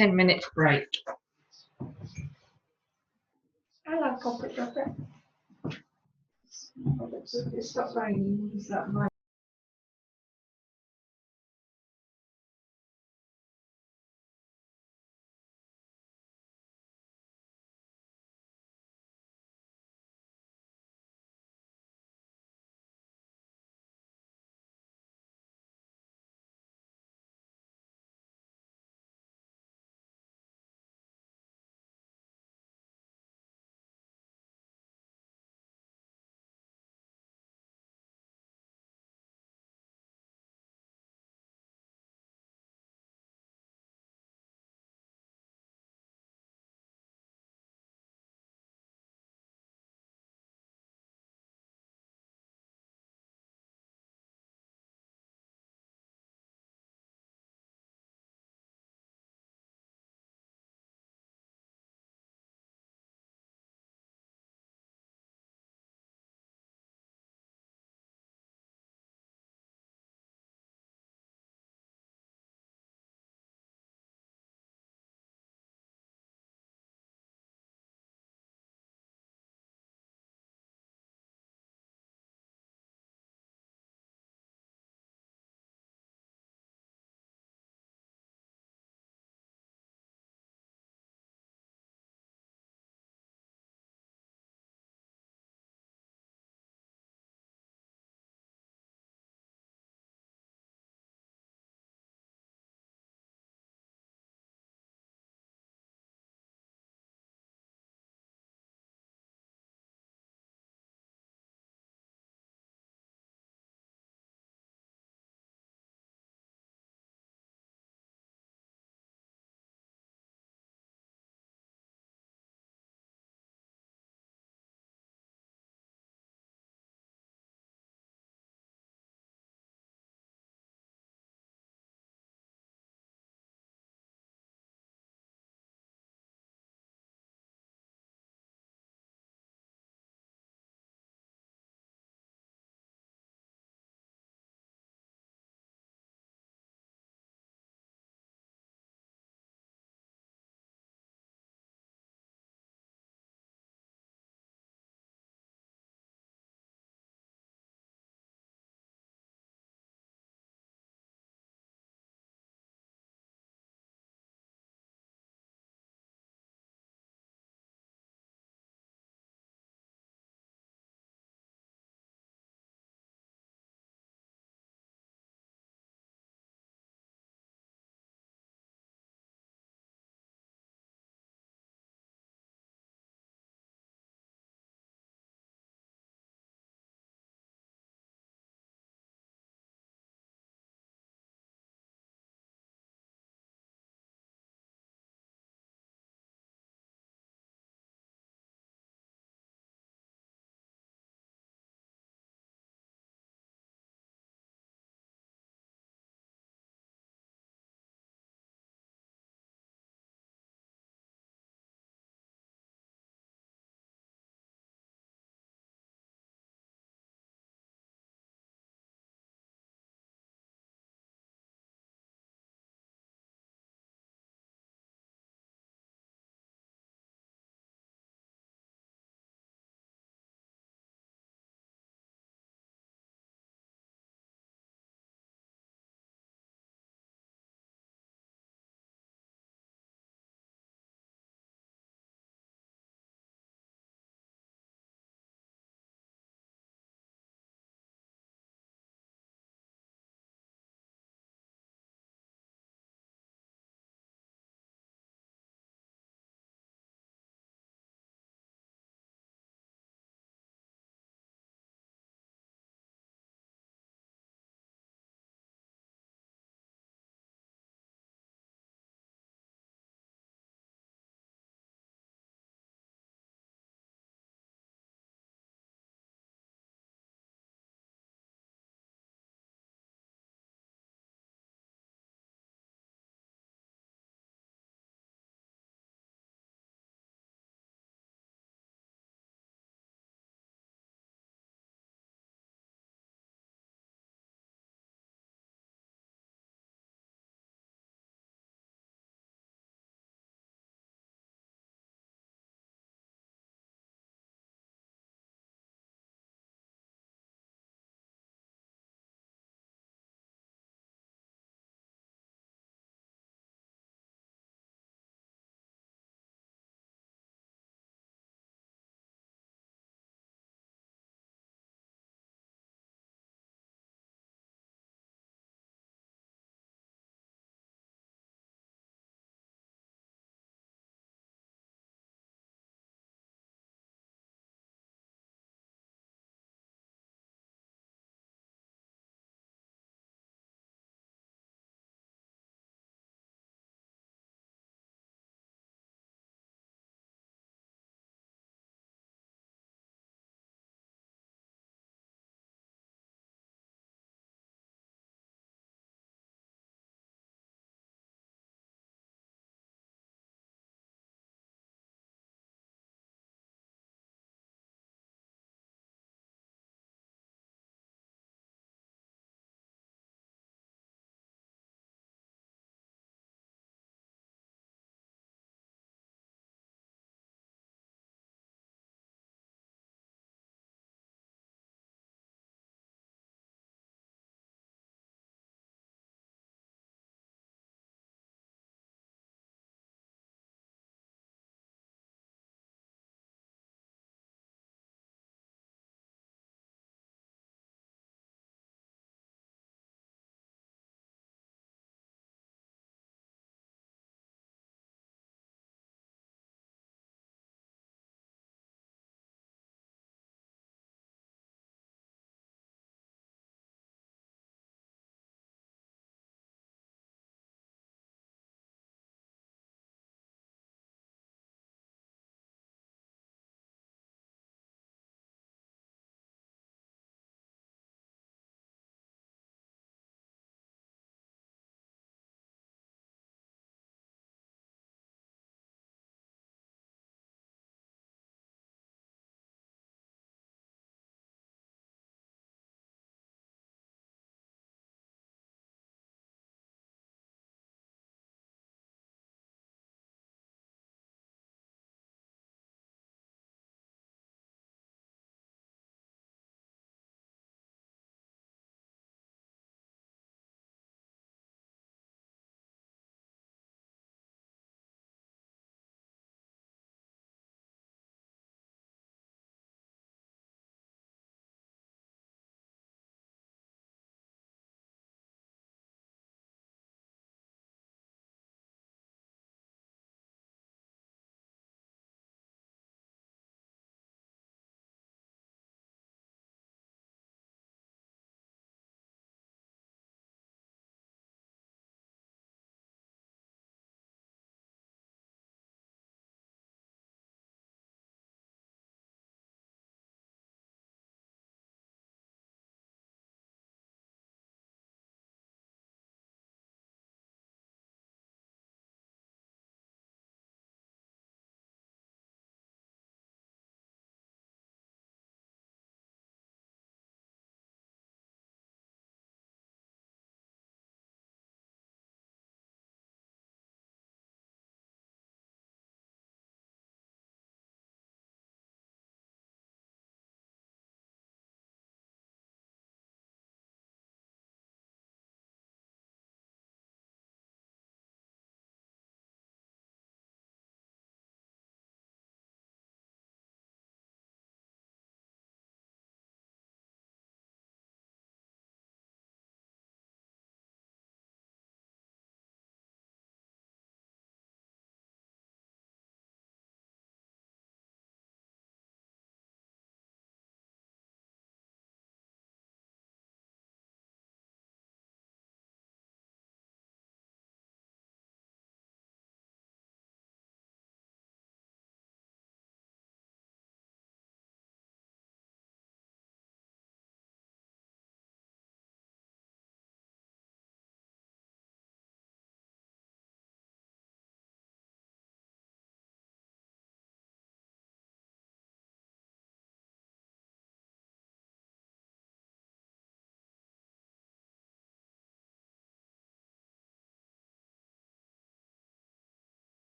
10-minute break. Hello, Poppet Dropper. It stopped raining. Is that right?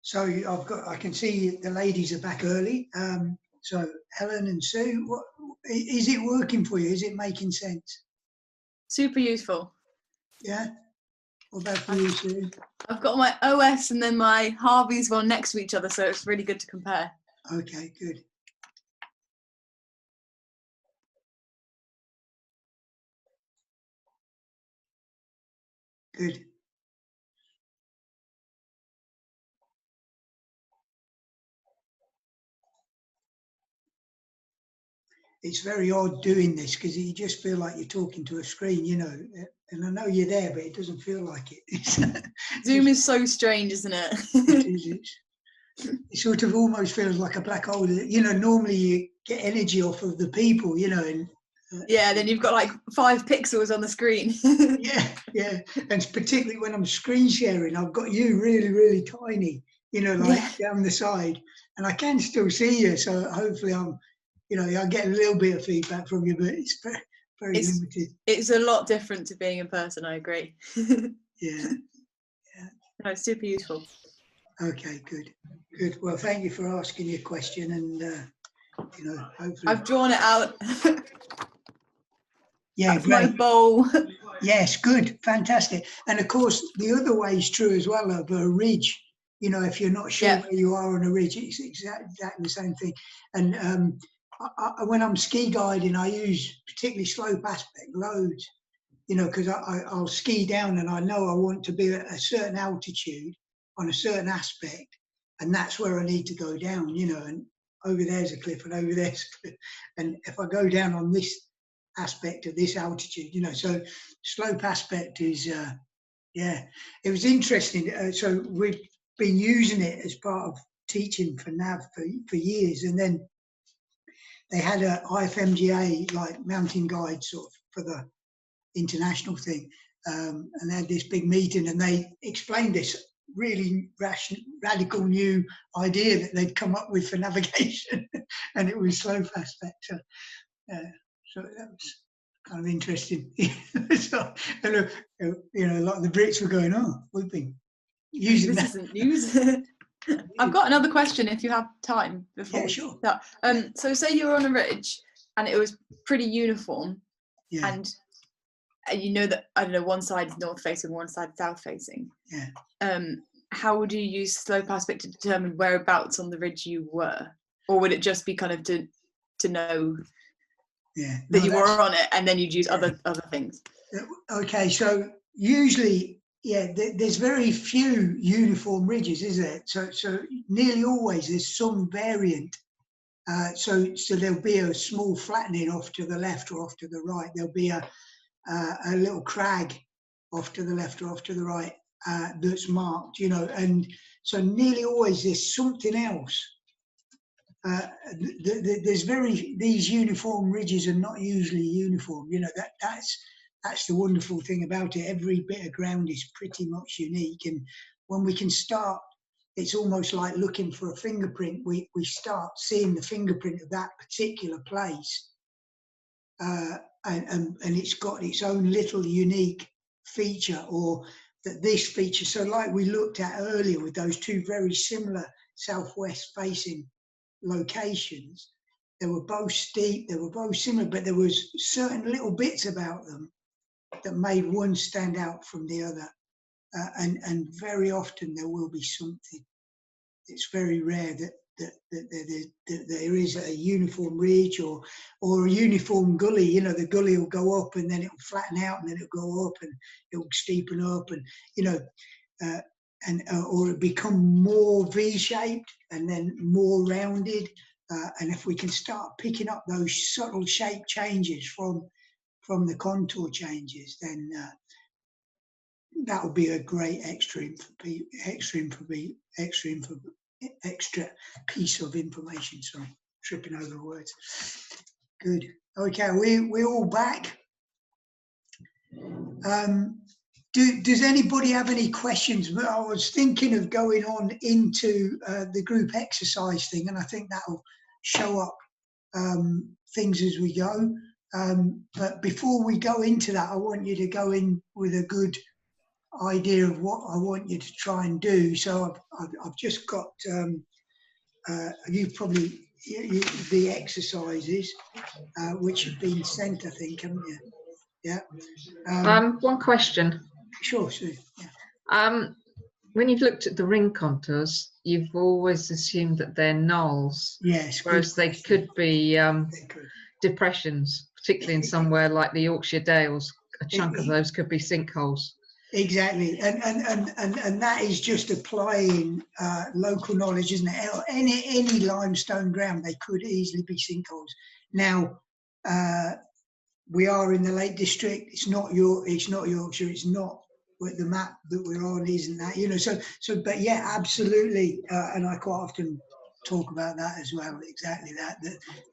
So I can see the ladies are back early. So Helen and Sue, what is it working for you? Is it making sense? Super useful. Yeah. What about for you, Sue? I've got my OS and then my Harvey's one next to each other, so it's really good to compare. Okay, good. Good. It's very odd doing this because you just feel like you're talking to a screen, you know, and I know you're there, but it doesn't feel like it. Zoom is so strange, isn't it? It is. It sort of almost feels like a black hole. You know, normally you get energy off of the people, you know, and yeah, then you've got like 5 pixels on the screen. yeah, and particularly when I'm screen sharing, I've got you really, really tiny, you know, like down the side, and I can still see you. So hopefully, you know, I get a little bit of feedback from you, but it's very, very limited. It's a lot different to being in person. I agree. Yeah. No, it's super useful. Okay, good. Well, thank you for asking your question, and you know, hopefully I've drawn it out. Yeah, that's great. my bowl. Yes, good, fantastic. And of course, the other way is true as well of a ridge. You know, if you're not sure where you are on a ridge, it's exactly the same thing. And when I'm ski guiding, I use particularly slope aspect loads. You know, because I'll ski down and I know I want to be at a certain altitude on a certain aspect, and that's where I need to go down. You know, and over there's a cliff and over there's a cliff, and if I go down on this aspect of this altitude, you know, so slope aspect is yeah, it was interesting. So we've been using it as part of teaching for nav for years, and then they had a IFMGA like mountain guide sort of for the international thing, and they had this big meeting, and they explained this really radical new idea that they'd come up with for navigation, and it was slope aspect. So that was kind of interesting. So, you know, a lot of the Brits were going, "Oh, we've been using this that." isn't news. I've got another question if you have time before Yeah, we sure. start. So say you were on a ridge and it was pretty uniform, and you know that, I don't know, one side is north facing, one side is south facing. Yeah. How would you use slope aspect to determine whereabouts on the ridge you were, or would it just be kind of to know that you were on it, and then you'd use other things? Okay, so usually, yeah, there's very few uniform ridges, is there? So nearly always there's some variant. So there'll be a small flattening off to the left or off to the right. There'll be a little crag off to the left or off to the right that's marked, you know, and so nearly always there's something else. These uniform ridges are not usually uniform, you know, that's the wonderful thing about it. Every bit of ground is pretty much unique, and when we can start, it's almost like looking for a fingerprint. We start seeing the fingerprint of that particular place, and it's got its own little unique feature, or that this feature. So like we looked at earlier with those two very similar southwest facing locations, they were both steep, they were both similar, but there was certain little bits about them that made one stand out from the other, and very often there will be something. It's very rare that there is a uniform ridge or a uniform gully. You know, the gully will go up and then it will flatten out and then it'll go up and it will steepen up, and you know, or it become more V-shaped and then more rounded. And if we can start picking up those subtle shape changes from the contour changes, then that would be a great extra piece of information. Sorry, tripping over the words. Good. Okay, we're all back. Does anybody have any questions? I was thinking of going on into the group exercise thing, and I think that'll show up things as we go. But before we go into that, I want you to go in with a good idea of what I want you to try and do. So I've just got, you've probably, the exercises, which have been sent, I think, haven't you? Yeah. One question. Sure, Sue. Yeah. When you've looked at the ring contours, you've always assumed that they're knolls. Yes. Whereas they could be depressions, particularly in somewhere like the Yorkshire Dales. A chunk of those could be sinkholes. Exactly, and that is just applying local knowledge, isn't it? Any limestone ground, they could easily be sinkholes. Now, we are in the Lake District. It's not Yorkshire. It's not with the map that we're on, isn't that? You know, so but yeah, absolutely. And I quite often talk about that as well. Exactly that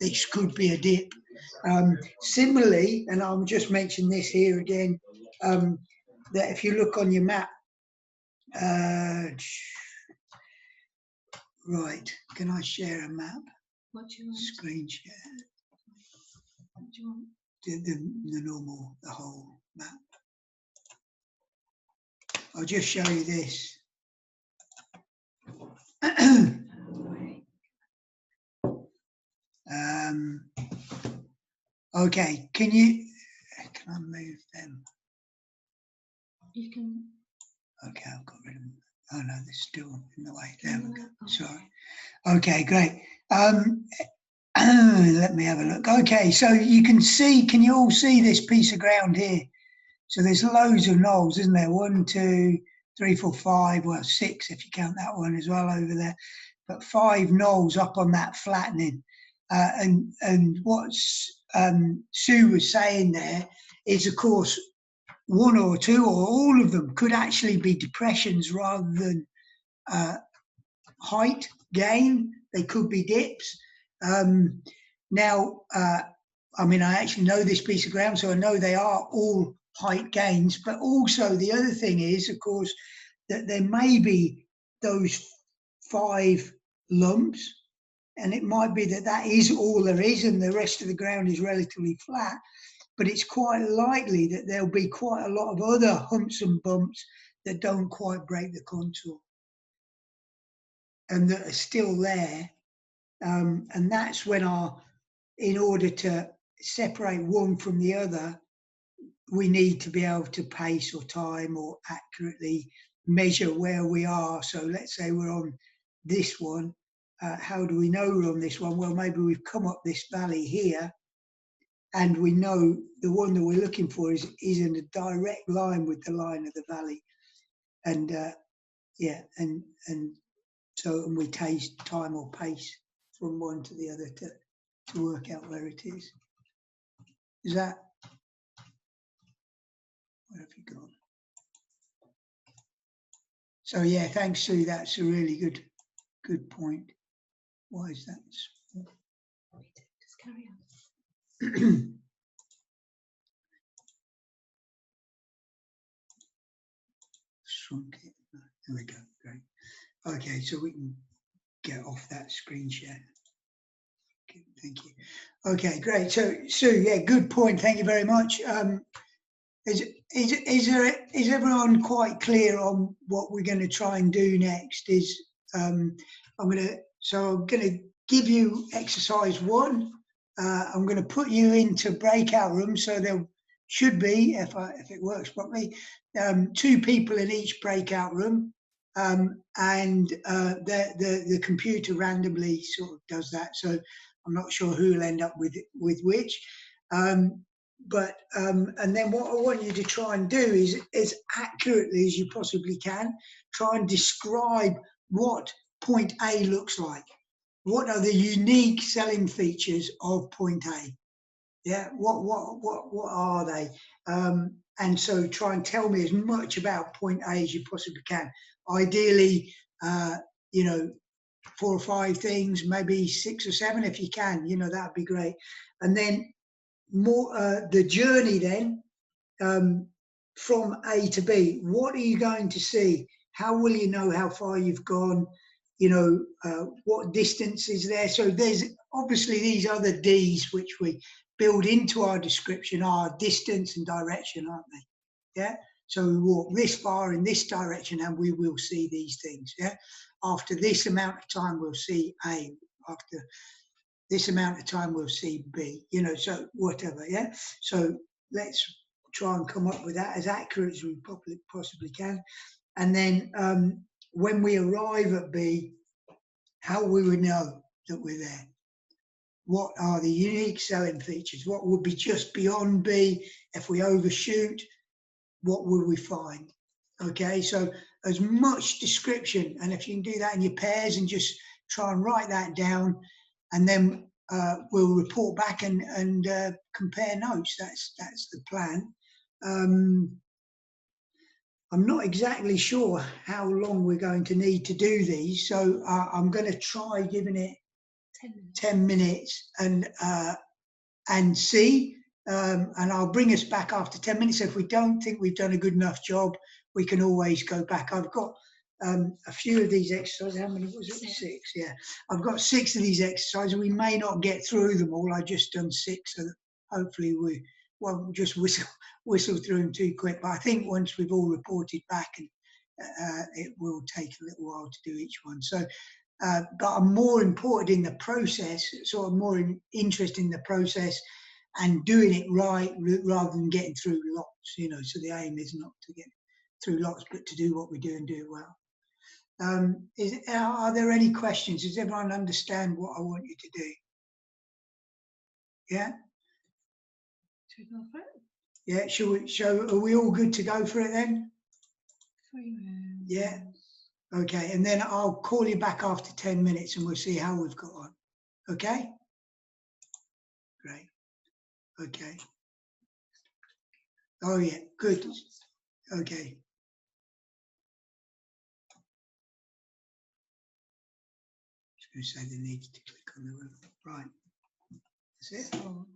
this could be a dip. Similarly, and I'll just mention this here again. That if you look on your map, right, can I share a map? What do you want? Screen share. What do you want? The normal, the whole map. I'll just show you this. Okay, can I move them? You can. Okay, I've got rid of them. Oh no, they're still in the way. There we go. Sorry. Okay, great. Let me have a look. Okay, so you can see, can you all see this piece of ground here? So there's loads of knolls, isn't there? 1, 2, 3, 4, 5, well, 6 if you count that one as well over there. But 5 knolls up on that flattening. And what Sue was saying there is, of course, 1 or 2 or all of them could actually be depressions rather than height gain. They could be dips. Now, I mean, I actually know this piece of ground, so I know they are all height gains. But also the other thing is, of course, that there may be those 5 lumps, and it might be that that is all there is and the rest of the ground is relatively flat. But it's quite likely that there'll be quite a lot of other humps and bumps that don't quite break the contour and that are still there. And that's when in order to separate one from the other, we need to be able to pace or time or accurately measure where we are. So let's say we're on this one. How do we know we're on this one? Well, maybe we've come up this valley here, and we know the one that we're looking for is in a direct line with the line of the valley. And yeah, and so we taste time or pace from one to the other to work out where it is. Is that, where have you gone? So yeah, thanks, Sue. That's a really good point. Why is that? Just carry on. Shrunk it. There we go. Great. Okay, so we can get off that screen share. Okay, thank you. Okay, great. So Sue, yeah, good point. Thank you very much. Is everyone quite clear on what we're going to try and do next? I'm going to give you exercise 1. I'm going to put you into breakout rooms, so there should be, if it works properly, 2 people in each breakout room, and the computer randomly sort of does that. So I'm not sure who will end up with which. But and then what I want you to try and do is, as accurately as you possibly can, try and describe what point A looks like. What are the unique selling features of point A? Yeah, what are they? And so try and tell me as much about point A as you possibly can. Ideally, you know, 4 or 5 things, maybe 6 or 7 if you can. You know, that'd be great. And then more the journey then from A to B. What are you going to see? How will you know how far you've gone? You know, what distance is there? So there's obviously these other D's which we build into our description are distance and direction, aren't they? Yeah. So we walk this far in this direction and we will see these things. Yeah. After this amount of time, we'll see A. After this amount of time, we'll see B. You know, so whatever. Yeah. So let's try and come up with that as accurate as we possibly can. And then when we arrive at B, how we would know that we're there. What are the unique selling features? What would be just beyond B? If we overshoot, what will we find? Okay, so as much description, and if you can do that in your pairs and just try and write that down, and then we'll report back and compare notes. That's the plan. I'm not exactly sure how long we're going to need to do these, so I'm going to try giving it 10 minutes and see, and I'll bring us back after 10 minutes. So if we don't think we've done a good enough job, we can always go back. I've got a few of these exercises. How many was it? 6. Yeah, I've got 6 of these exercises. We may not get through them all. I've just done 6, so that hopefully we won't just whistle through them too quick. But I think once we've all reported back, and it will take a little while to do each one. So but I'm more important in the process, sort of more interested in the process and doing it right rather than getting through lots, you know. So the aim is not to get through lots, but to do what we do and do it well. Are there any questions? Does everyone understand what I want you to do? Yeah? Should we go for it? Yeah, are we all good to go for it then? 3 rounds. Yeah. Okay, and then I'll call you back after 10 minutes and we'll see how we've got on. Okay? Great. Okay. Oh, yeah, good. Okay. I was going to say they needed to click on the room. Right. That's it. Oh.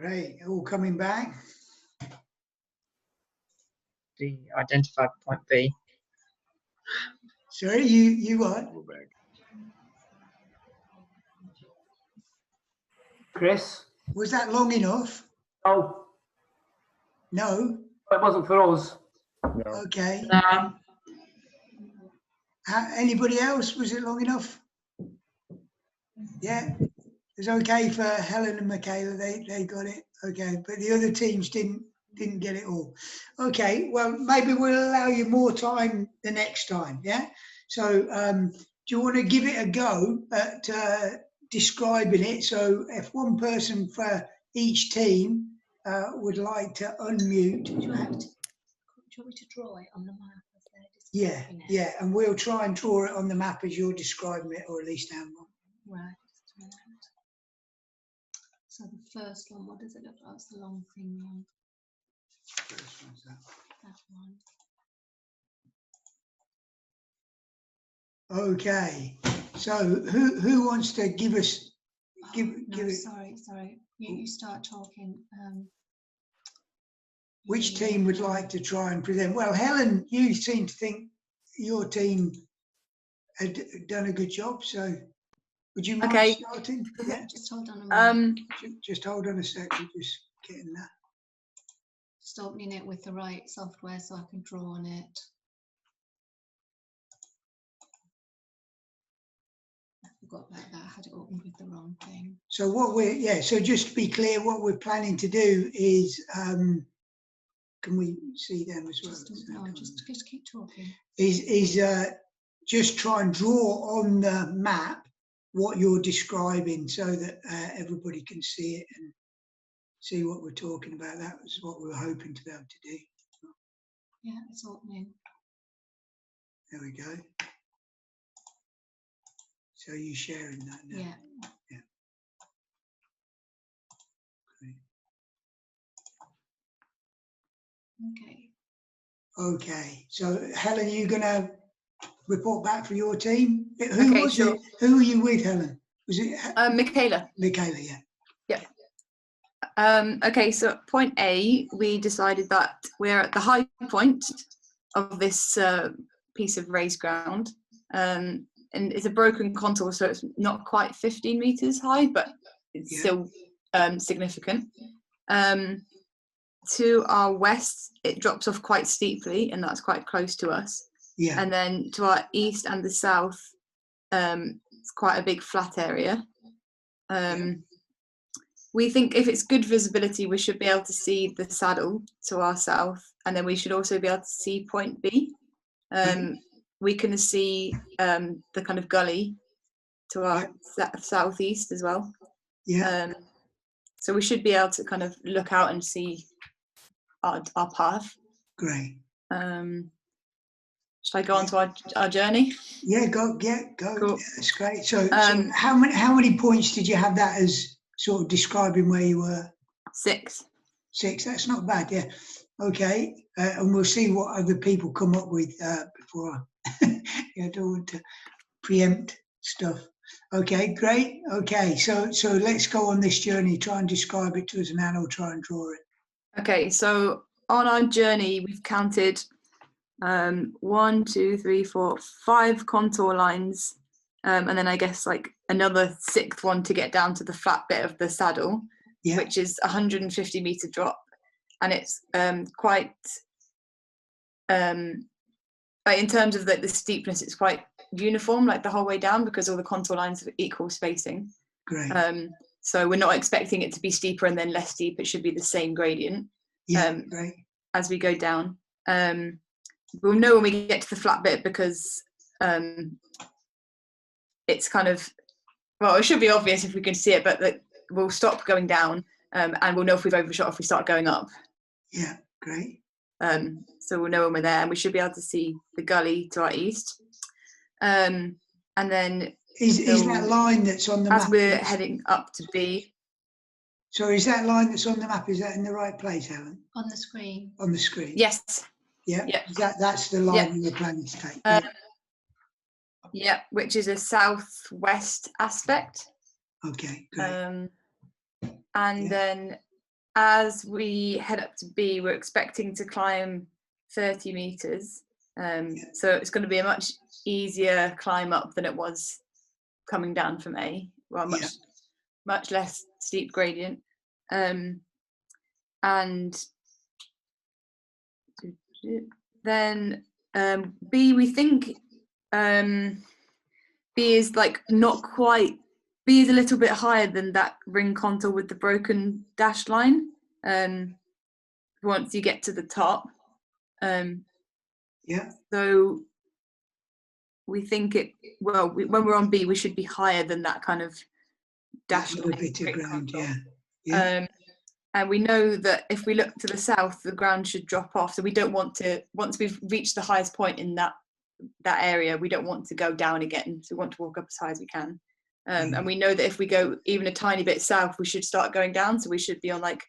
Great. All coming back. The identified point B. Sorry, you what? Chris? Was that long enough? Oh, No. it wasn't for us. Okay. No. Anybody else? Was it long enough? Yeah. It's okay for Helen and Michaela. They got it. Okay, but the other teams didn't get it all. Okay. Well, maybe we'll allow you more time the next time. Yeah. So, do you want to give it a go at describing it? So, if one person for each team would like to unmute. Do you want me to draw it on the map as they're Yeah, describing it? yeah, and we'll try and draw it on the map as you're describing it, or at least have one. Right. Just a minute. So the first one, what does it look like? It's the long thing one. First one's that. That one. Okay, so who wants to give us give No, it? sorry. You start talking. Which team would like to try and present? Well, Helen, you seem to think your team had done a good job, so would you mind Okay. starting? Yeah. Just hold on a minute. Just hold on a sec. We're just getting that. Just opening it with the right software so I can draw on it. I forgot about that. I had it opened with the wrong thing. So so just to be clear, what we're planning to do is, can we see them as well? Just keep talking. Is just try and draw on the map what you're describing so that everybody can see it and see what we're talking about. That was what we were hoping to be able to do. Yeah, it's opening. There we go. So you're sharing that now? Yeah. Yeah. Great. Okay. Okay. So Helen, you're gonna report back for your team? Who Okay, was sure. it? Who were you with, Helen? Was it Michaela. Michaela? Yeah. Okay, so at point A, we decided that we're at the high point of this piece of raised ground. And it's a broken contour, so it's not quite 15 meters high, but it's still significant. To our west, it drops off quite steeply, and that's quite close to us. Yeah. And then to our east and the south, it's quite a big flat area. We think if it's good visibility, we should be able to see the saddle to our south, and then we should also be able to see point B. We can see the kind of gully to our southeast as well. Yeah. So we should be able to kind of look out and see our path. Great. Should I go on to our journey? Yeah, go. Cool. Yeah, that's great. So how many points did you have that as sort of describing where you were? 6. 6. That's not bad. Yeah. Okay. And we'll see what other people come up with before. I don't want to preempt stuff. Okay, great. Okay, so let's go on this journey. Try and describe it to us, and Anna will try and draw it. Okay, so on our journey, we've counted 1, 2, 3, 4, 5 contour lines, and then I guess like another 6th one to get down to the flat bit of the saddle, which is 150 meter drop, and it's quite in terms of the steepness, it's quite uniform, like the whole way down, because all the contour lines have equal spacing. Great. So we're not expecting it to be steeper and then less steep. It should be the same gradient. Great. As we go down. We'll know when we get to the flat bit, because it's kind of, well, it should be obvious if we can see it, but we'll stop going down, and we'll know if we've overshot if we start going up. Yeah, great. So we'll know when we're there, and we should be able to see the gully to our east. And then is that line that's on the map? As we're heading up to B. So is that line that's on the map, is that in the right place, Helen? On the screen. On the screen? Yes. Yeah. Yeah. That's the line you were planning to take. Yeah, which is a southwest aspect. Okay, great. And then as we head up to B, we're expecting to climb 30 meters. So it's going to be a much easier climb up than it was coming down from A. Well, much less steep gradient. And then B, we think B is like not quite, B is a little bit higher than that ring contour with the broken dashed line. Once you get to the top. So we think when we're on B, we should be higher than that kind of dashed line. Bit of ground, and we know that if we look to the south, the ground should drop off. So we don't want to, once we've reached the highest point in that area, we don't want to go down again. So we want to walk up as high as we can. And we know that if we go even a tiny bit south, we should start going down. So we should be on like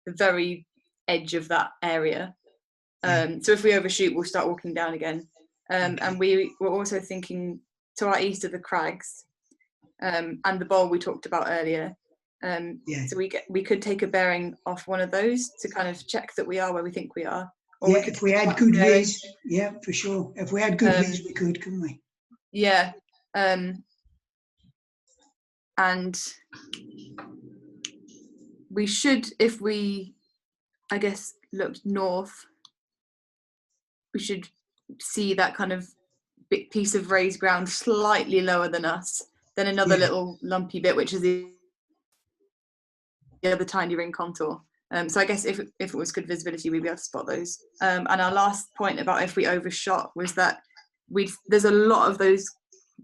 the very edge of that area. So if we overshoot, we'll start walking down again. And we were also thinking to our east of the crags and the bowl we talked about earlier. So we could take a bearing off one of those to kind of check that we are where we think we are. Or if we had good viz, for sure. If we had good viz, we could, couldn't we? Yeah. And we should, if we, I guess, looked north, we should see that kind of big piece of raised ground slightly lower than us, then another little lumpy bit, which is the other tiny ring contour. So I guess if it was good visibility, we'd be able to spot those. And our last point about if we overshot was that there's a lot of those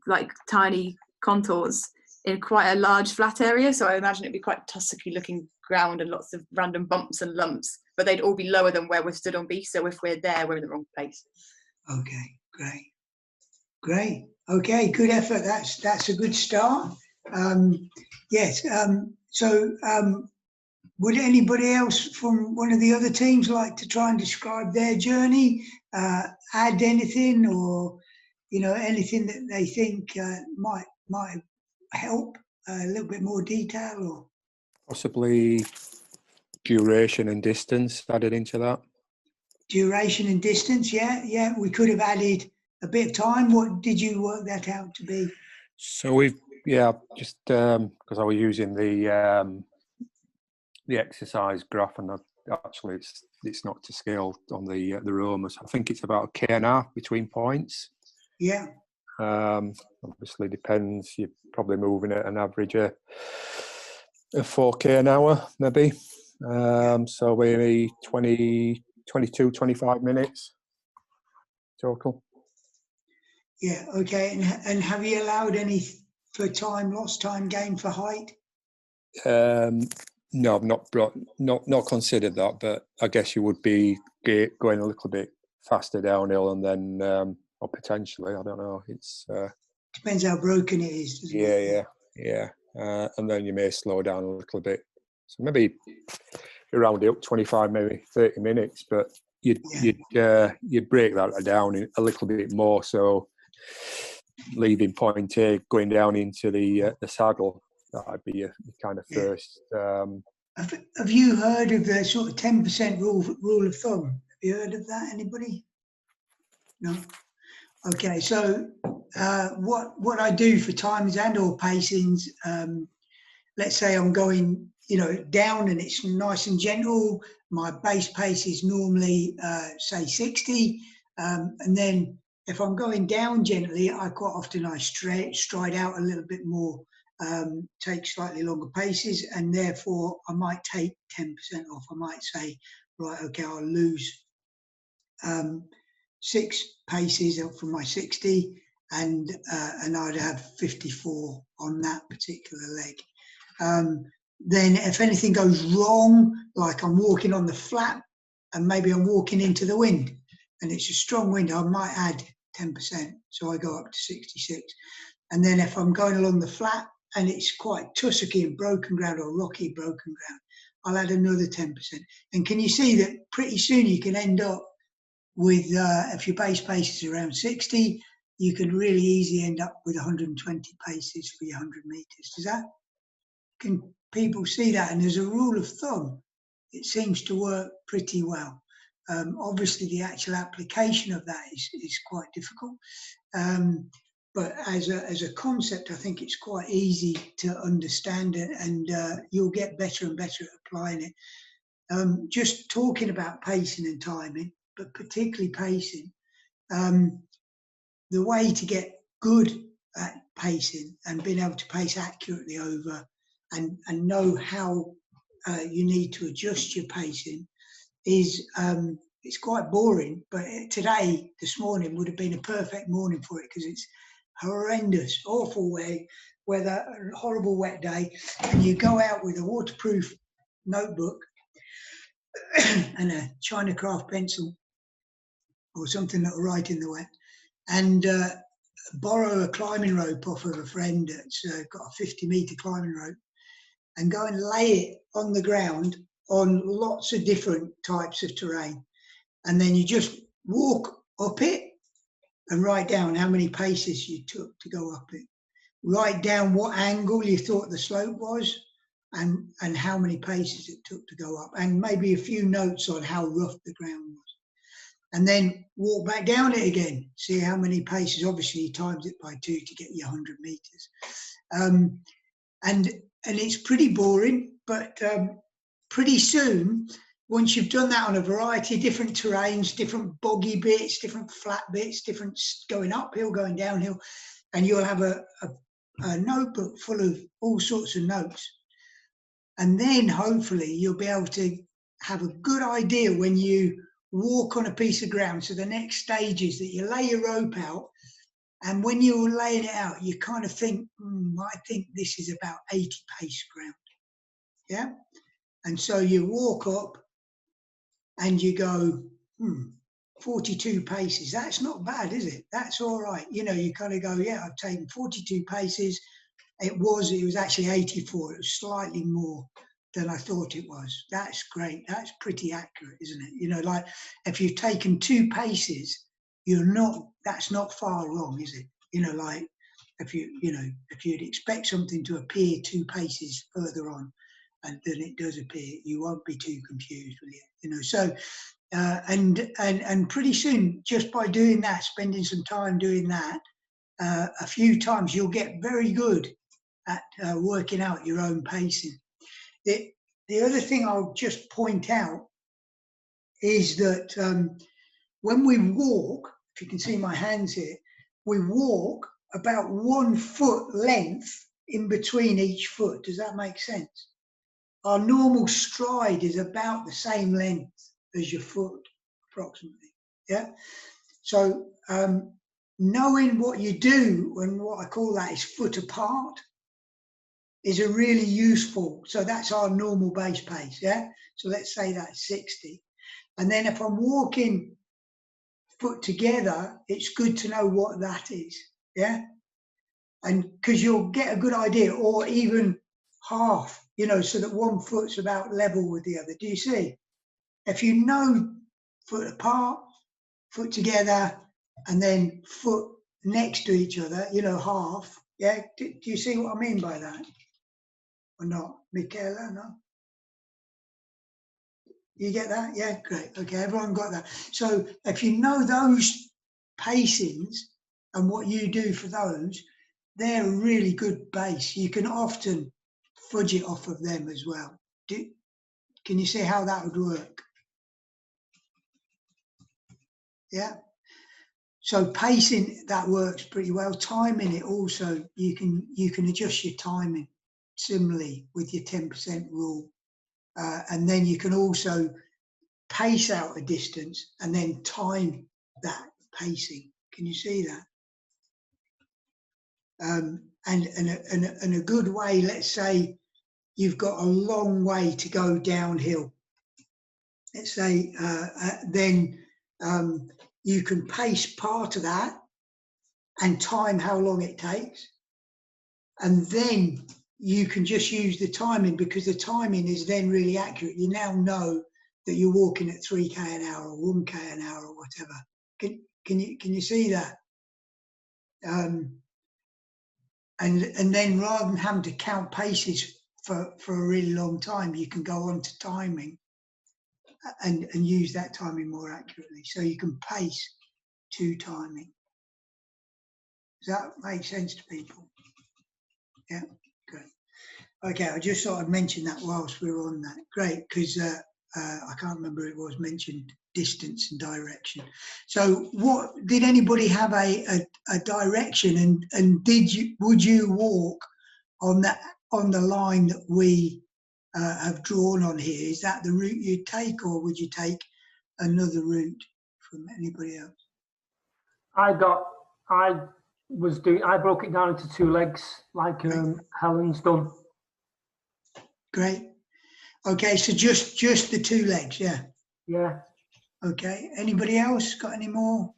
like tiny contours in quite a large flat area. So I imagine it'd be quite tussocky looking ground and lots of random bumps and lumps, but they'd all be lower than where we're stood on B. So if we're there, we're in the wrong place. Okay, great. Okay, good effort. That's a good start. Would anybody else from one of the other teams like to try and describe their journey, add anything, or anything that they think might help, a little bit more detail, or possibly duration and distance added into that? Duration and distance, we could have added a bit of time. What did you work that out to be? So we've just because I was using the exercise graph, and actually it's not to scale on the Romas. I think it's about 1.5 km between points. Obviously depends. You're probably moving at an average of 4k an hour, maybe. So maybe 22, 25 minutes total. Okay. And have you allowed any for time lost, time gain for height? No, I've not considered that, but I guess you would be going a little bit faster downhill, and then or potentially, I don't know. It's depends how broken it is. Doesn't it? Yeah. And then you may slow down a little bit. So maybe around it up 25, maybe 30 minutes, but you'd break that down a little bit more. So leaving point A, going down into the saddle, that'd be your kind of first. Have you heard of the sort of 10% rule of thumb? Have you heard of that? Anybody? No. Okay, so what I do for times and or pacings, let's say I'm going down and it's nice and gentle. My base pace is normally say 60, and then if I'm going down gently, I quite often stride out a little bit more, take slightly longer paces, and therefore I might take 10% off. I might say, right, okay, I'll lose 6 paces from my 60, and I'd have 54 on that particular leg. Then if anything goes wrong, like I'm walking on the flat and maybe I'm walking into the wind and it's a strong wind, I might add 10%, so I go up to 66. And then if I'm going along the flat and it's quite tussocky and broken ground or rocky broken ground, I'll add another 10%. And can you see that pretty soon you can end up with, if your base pace is around 60, you can really easily end up with 120 paces for your 100 meters. Can people see that? And there's a rule of thumb it seems to work pretty well. Obviously, the actual application of that is quite difficult. But as a concept, I think it's quite easy to understand it, and you'll get better and better at applying it. Just talking about pacing and timing, but particularly pacing, the way to get good at pacing and being able to pace accurately over and know how you need to adjust your pacing is, it's quite boring, but this morning would have been a perfect morning for it, because it's horrendous, awful weather, a horrible wet day, and you go out with a waterproof notebook and a China craft pencil or something that will write in the wet, and borrow a climbing rope off of a friend that's got a 50-meter climbing rope, and go and lay it on the ground on lots of different types of terrain, and then you just walk up it and write down how many paces you took to go up it. Write down what angle you thought the slope was, and how many paces it took to go up, and maybe a few notes on how rough the ground was. And then walk back down it again, see how many paces. Obviously, you times it by 2 to get your 100 meters. And it's pretty boring, but pretty soon, once you've done that on a variety of different terrains, different boggy bits, different flat bits, different going uphill, going downhill, and you'll have a notebook full of all sorts of notes. And then hopefully you'll be able to have a good idea when you walk on a piece of ground. So the next stage is that you lay your rope out, and when you're laying it out, you kind of think, I think this is about 80 pace ground. Yeah. And so you walk up and you go, 42 paces. That's not bad, is it? That's all right. You know, you kind of go, yeah, I've taken 42 paces. It was actually 84. It was slightly more than I thought it was. That's great. That's pretty accurate, isn't it? You know, like if you've taken 2 paces, that's not far wrong, is it? You know, like if you'd expect something to appear 2 paces further on, and then it does appear, you won't be too confused with it. You know, so and pretty soon, just by doing that, spending some time doing that, a few times, you'll get very good at working out your own pacing. The other thing I'll just point out is that when we walk, if you can see my hands here, we walk about 1 foot length in between each foot. Does that make sense? Our normal stride is about the same length as your foot, approximately. Yeah. So knowing what you do, and what I call that is foot apart, is a really useful. So that's our normal base pace. Yeah. So let's say that's 60. And then if I'm walking foot together, it's good to know what that is. Yeah. And because you'll get a good idea, or even half, you know, so that 1 foot's about level with the other. Do you see? If you know foot apart, foot together, and then foot next to each other, you know, half. Yeah. Do you see what I mean by that? Or not? Michaela, no? You get that? Yeah, great. Okay, everyone got that. So if you know those pacings and what you do for those, they're a really good base. You can often fudge it off of them as well. Can you see how that would work? Yeah. So pacing, that works pretty well. Timing it also, you can adjust your timing similarly with your 10% rule. And then you can also pace out a distance and then time that pacing. Can you see that? And a good way, let's say you've got a long way to go downhill. Let's say then you can pace part of that and time how long it takes. And then you can just use the timing, because the timing is then really accurate. You now know that you're walking at 3k an hour or 1k an hour or whatever. Can you see that? And then rather than having to count paces for a really long time, you can go on to timing and use that timing more accurately. So you can pace to timing. Does that make sense to people? Yeah, good. Okay, I just thought I'd mention that whilst we were on that. Great, because I can't remember it was mentioned distance and direction. So what did anybody have a direction, and would you walk on the line that we have drawn on here? Is that the route you'd take, or would you take another route from anybody else? I broke it down into 2 legs, like Helen's done. Great. Okay, so just the 2 legs, yeah. Yeah. Okay. Anybody else got any more?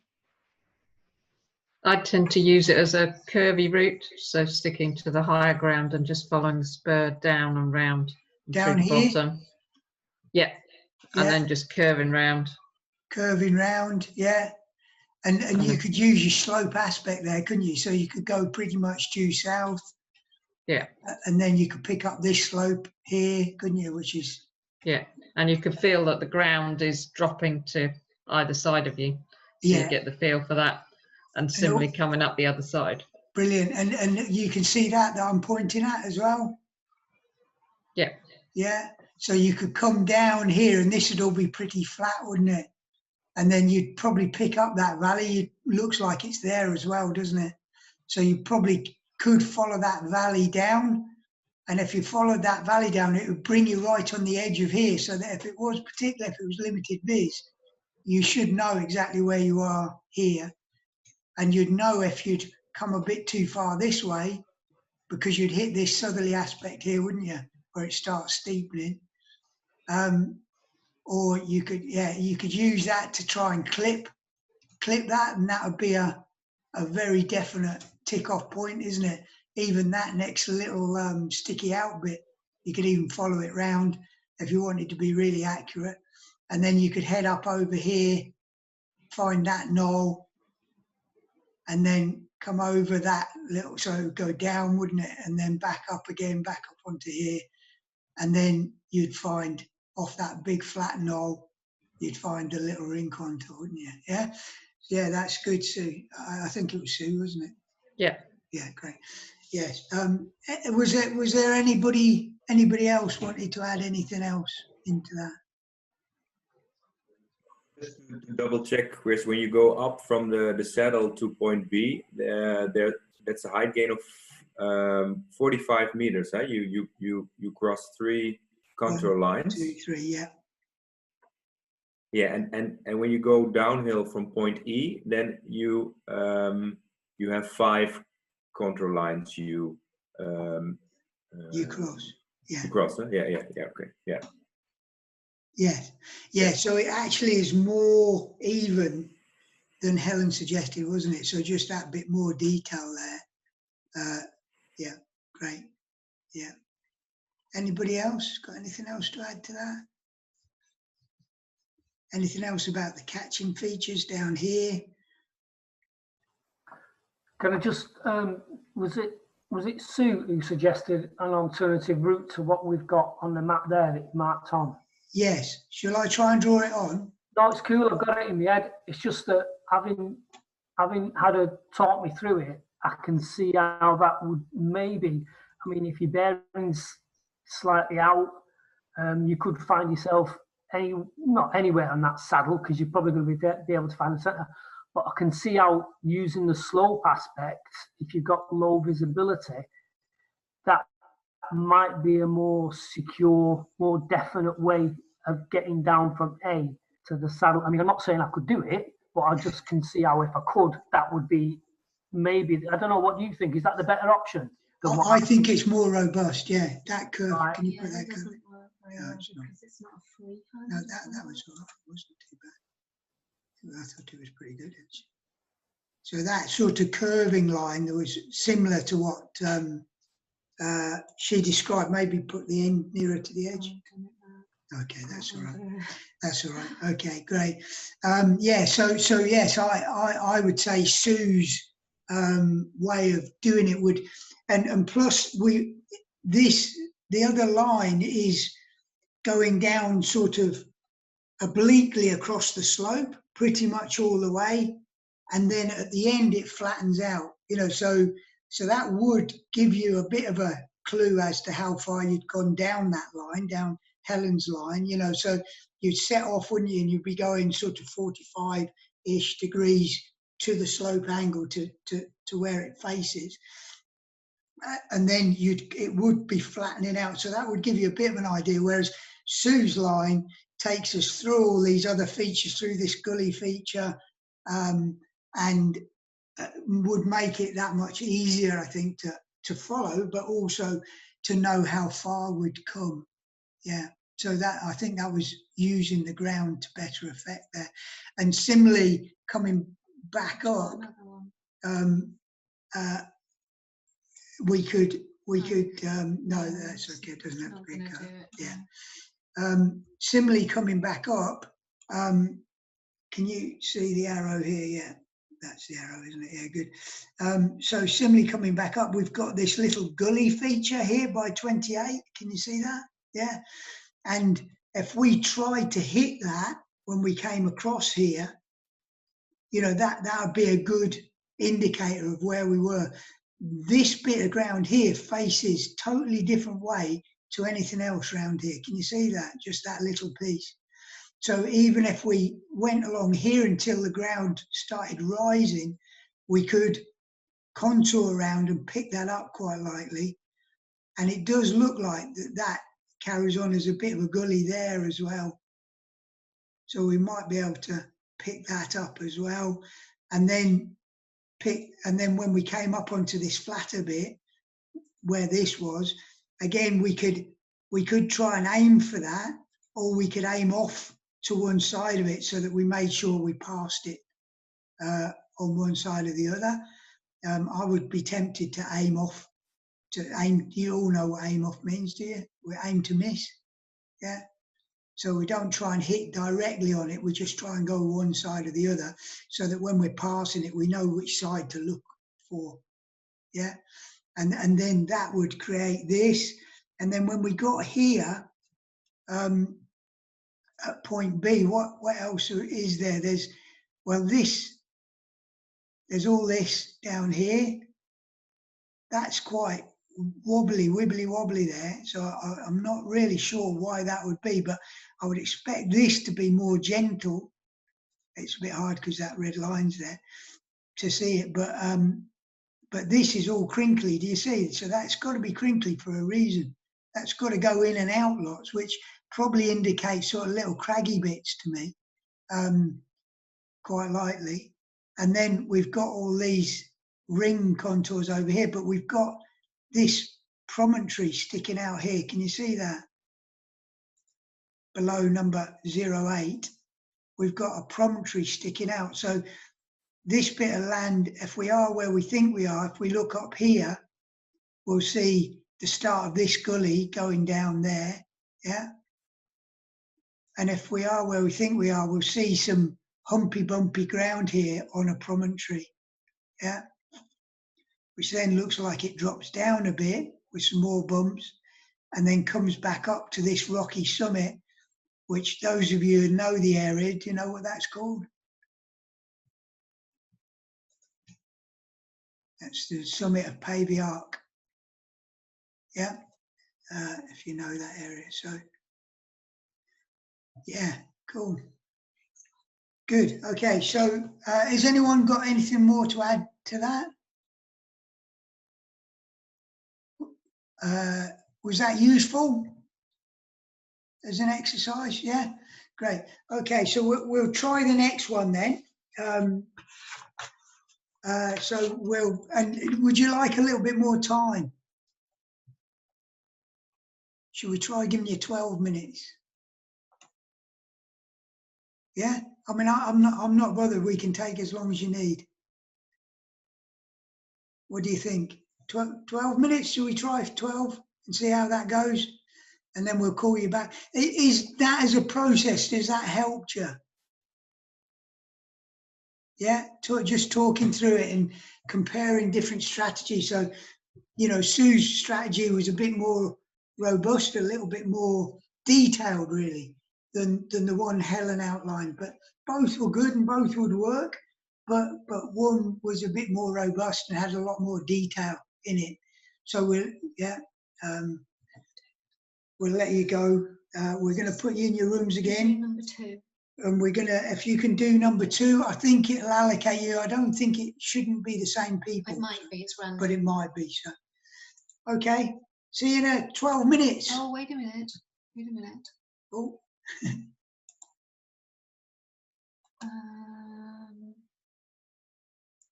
I tend to use it as a curvy route, so sticking to the higher ground and just following the spur down and round Down through the here? bottom. Yeah, and then just curving round. Curving round, yeah. And you could use your slope aspect there, couldn't you? So you could go pretty much due south. Yeah. And then you could pick up this slope here, couldn't you? Which is... Yeah, and you can feel that the ground is dropping to either side of you. So you get the feel for that. And similarly coming up the other side. Brilliant. And you can see that I'm pointing at as well? Yeah. Yeah. So you could come down here and this would all be pretty flat, wouldn't it? And then you'd probably pick up that valley. It looks like it's there as well, doesn't it? So you probably could follow that valley down. And if you followed that valley down, it would bring you right on the edge of here. So that if it was limited viz, you should know exactly where you are here. And you'd know if you'd come a bit too far this way, because you'd hit this southerly aspect here, wouldn't you? Where it starts steepening. Or you could use that to try and clip that, and that would be a very definite tick off point, isn't it? Even that next little sticky out bit, you could even follow it round if you wanted to be really accurate. And then you could head up over here, find that knoll, and then come over that little, so it would go down, wouldn't it? And then back up again, back up onto here. And then you'd find off that big flat knoll, you'd find a little ring contour, wouldn't you? Yeah? Yeah, that's good, Sue. I think it was Sue, wasn't it? Yeah. Yeah, great. Yes. Was there anybody else wanted to add anything else into that? Just to double check, Chris, when you go up from the saddle to point B, that's a height gain of 45 meters. Huh? You cross 3 contour lines. 2, 3, yeah. Yeah, and when you go downhill from point E, then you have 5 contour lines you cross. Yeah. You cross, huh? Yeah, okay, yeah. Yes, yeah. So it actually is more even than Helen suggested, wasn't it? So just that bit more detail there. Yeah, great. Yeah. Anybody else got anything else to add to that? Anything else about the catching features down here? Can I just was it Sue who suggested an alternative route to what we've got on the map there that marked on? Yes. Shall I try and draw it on? No, it's cool. I've got it in my head. It's just that having had her talk me through it, I can see how that would maybe. I mean, if your bearings slightly out, you could find yourself not anywhere on that saddle because you're probably going to be able to find the centre. But I can see how using the slope aspect, if you've got low visibility, that might be a more secure, more definite way of getting down from A to the saddle. I mean, I'm not saying I could do it, but I just can see how if I could, that would be maybe, I don't know, what do you think? Is that the better option? I think it's more robust, yeah. That curve, right. can you put that curve? Doesn't work very well because it's not a free kind. No, that was all right. It wasn't too bad. I thought it was pretty good, actually. So that sort of curving line that was similar to what she described, maybe put the end nearer to the edge. Okay, that's all right. That's all right. Okay, great. Yeah, so yes, I would say Sue's way of doing it would, and plus the other line is going down sort of obliquely across the slope, pretty much all the way, and then at the end it flattens out. You know, so that would give you a bit of a clue as to how far you'd gone down that line, down Helen's line. You know, so you'd set off, wouldn't you, and you'd be going sort of 45-ish degrees to the slope angle to where it faces. And then it would be flattening out. So that would give you a bit of an idea. Whereas Sue's line takes us through all these other features, through this gully feature, and would make it that much easier, I think, to follow, but also to know how far we'd come. Yeah. So that, I think that was using the ground to better effect there. And similarly, coming back up, we could no, that's okay, it doesn't have to be cut. Yeah. Similarly, coming back up, can you see the arrow here? Yeah, that's the arrow, isn't it? Yeah, good. So similarly, coming back up, we've got this little gully feature here by 28. Can you see that? Yeah. And if we tried to hit that when we came across here, you know, that would be a good indicator of where we were. This bit of ground here faces totally different way to anything else around here. Can you see that? Just that little piece. So even if we went along here until the ground started rising, we could contour around and pick that up quite likely. And it does look like that carries on as a bit of a gully there as well. So we might be able to pick that up as well. And then when we came up onto this flatter bit where this was, again, we could try and aim for that, or we could aim off to one side of it so that we made sure we passed it on one side or the other. I would be tempted to aim off, you all know what aim off means, do you? We aim to miss, yeah? So we don't try and hit directly on it, we just try and go one side or the other so that when we're passing it, we know which side to look for, yeah? And then that would create this. And then when we got here, at point B, what else is there? There's all this down here. That's quite wibbly wobbly there. So I'm not really sure why that would be, but I would expect this to be more gentle. It's a bit hard because that red line's there to see it, but this is all crinkly. Do you see? So that's got to be crinkly for a reason. That's got to go in and out lots, which probably indicates sort of little craggy bits to me, quite likely. And then we've got all these ring contours over here, but we've got this promontory sticking out here. Can you see that? Below number 08, we've got a promontory sticking out. So this bit of land, if we are where we think we are, if we look up here, we'll see the start of this gully going down there, yeah? And if we are where we think we are, we'll see some humpy bumpy ground here on a promontory, yeah? Which then looks like it drops down a bit with some more bumps and then comes back up to this rocky summit, which those of you who know the area, do you know what that's called? That's the summit of Pavey Arc, yeah? If you know that area, so yeah, cool. Good, okay, so has anyone got anything more to add to that? Was that useful as an exercise? Yeah, great. Okay, so we'll try the next one then. So and would you like a little bit more time? Should we try giving you 12 minutes? Yeah, I mean, I'm not bothered. We can take as long as you need. What do you think? 12 minutes? Should we try 12 and see how that goes? And then we'll call you back. Is that as a process, does that help you? Yeah, just talking through it and comparing different strategies. So, you know, Sue's strategy was a bit more robust, a little bit more detailed, really. than the one Helen outlined. But both were good and both would work. But one was a bit more robust and had a lot more detail in it. So we'll let you go. We're going to put you in your rooms again. Number 2. And we're going to, if you can do number 2, I think it'll allocate you. I don't think it shouldn't be the same people. It might be, it's random. But it might be, so. Okay, see you in 12 minutes. Oh, wait a minute. Wait a minute. Oh.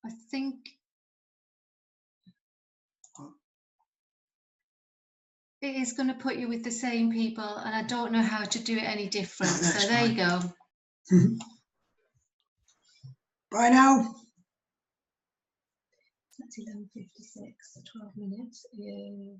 I think it is going to put you with the same people, and I don't know how to do it any different. No, so there you go. Bye now. That's 11:56. 12 minutes. Yeah.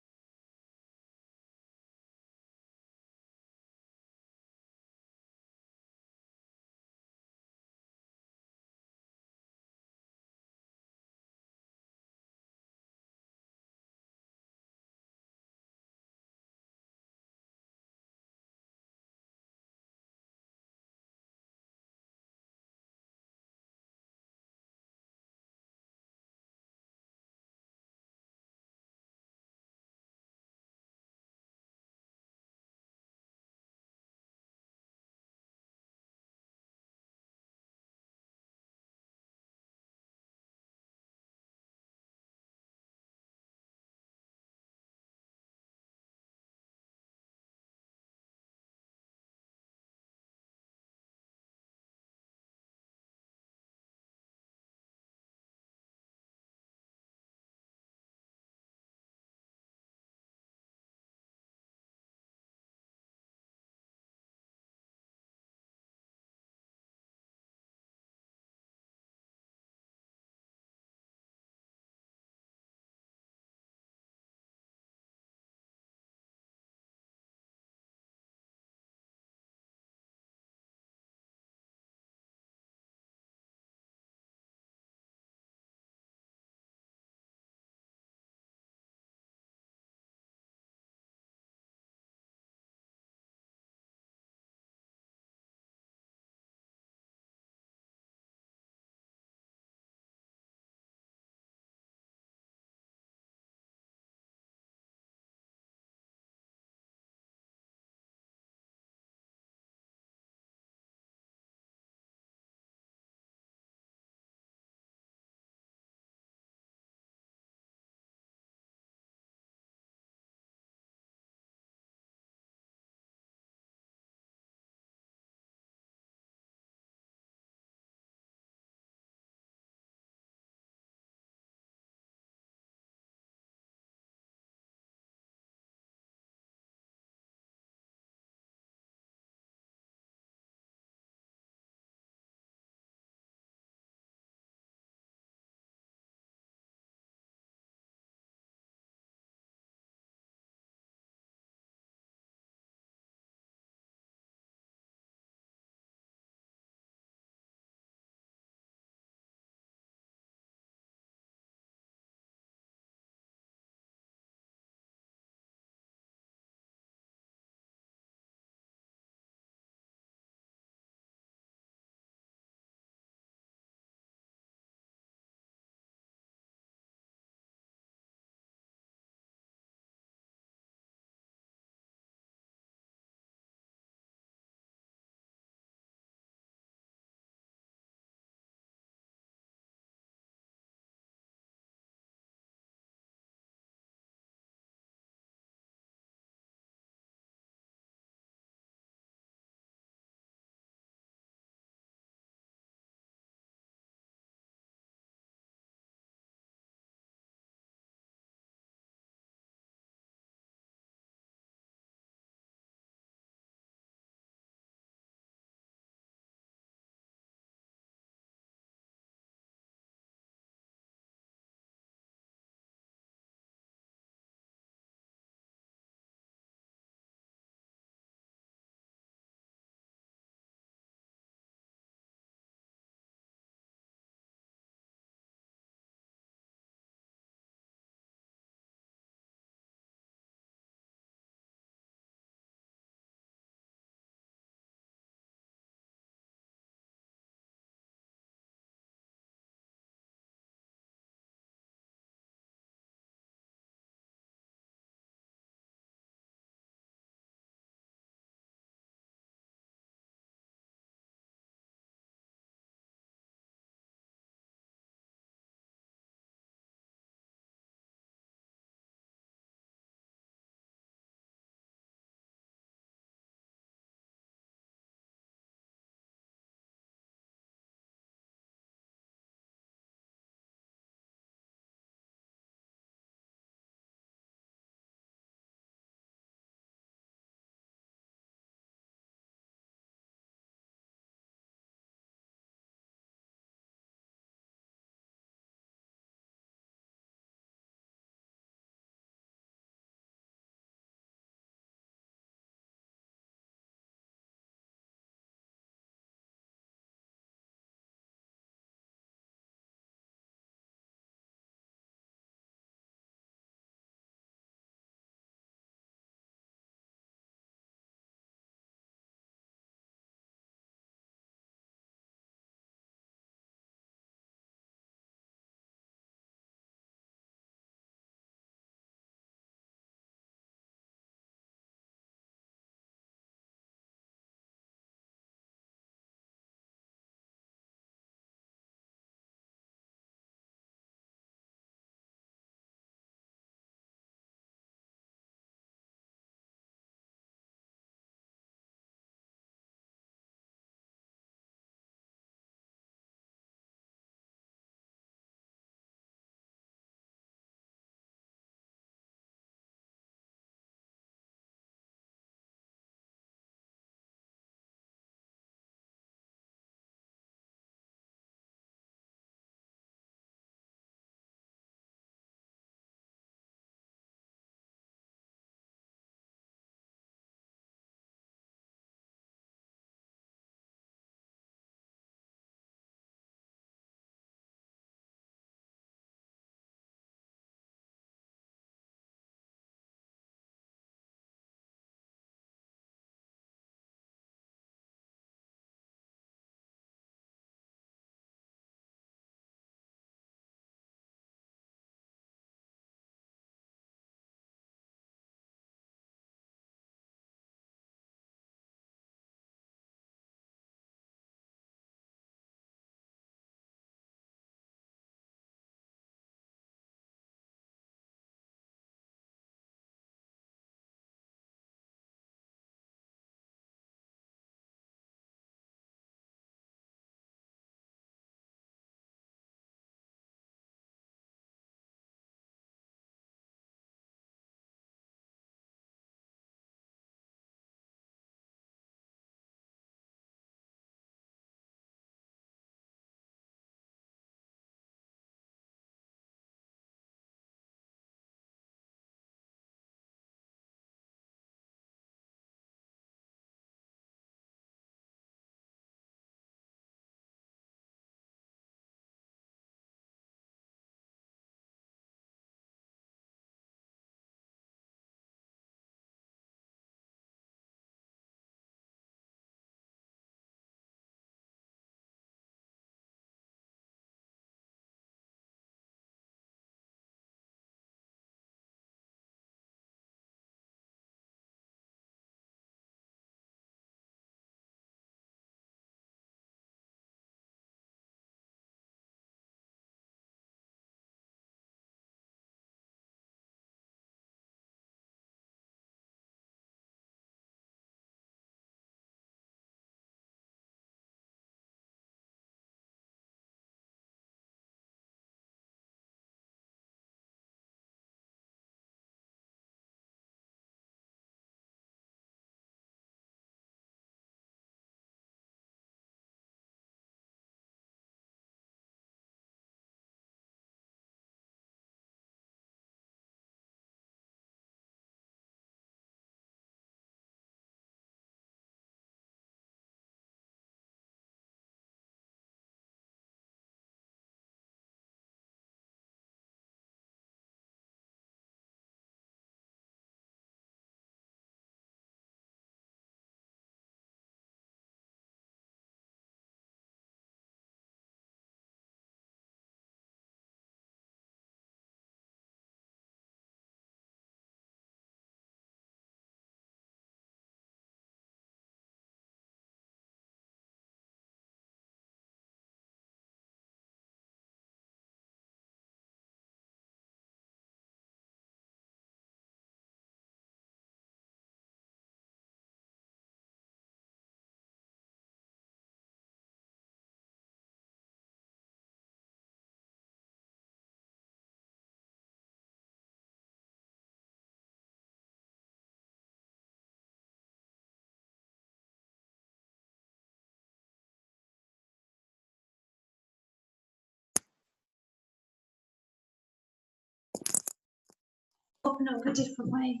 open up a different way.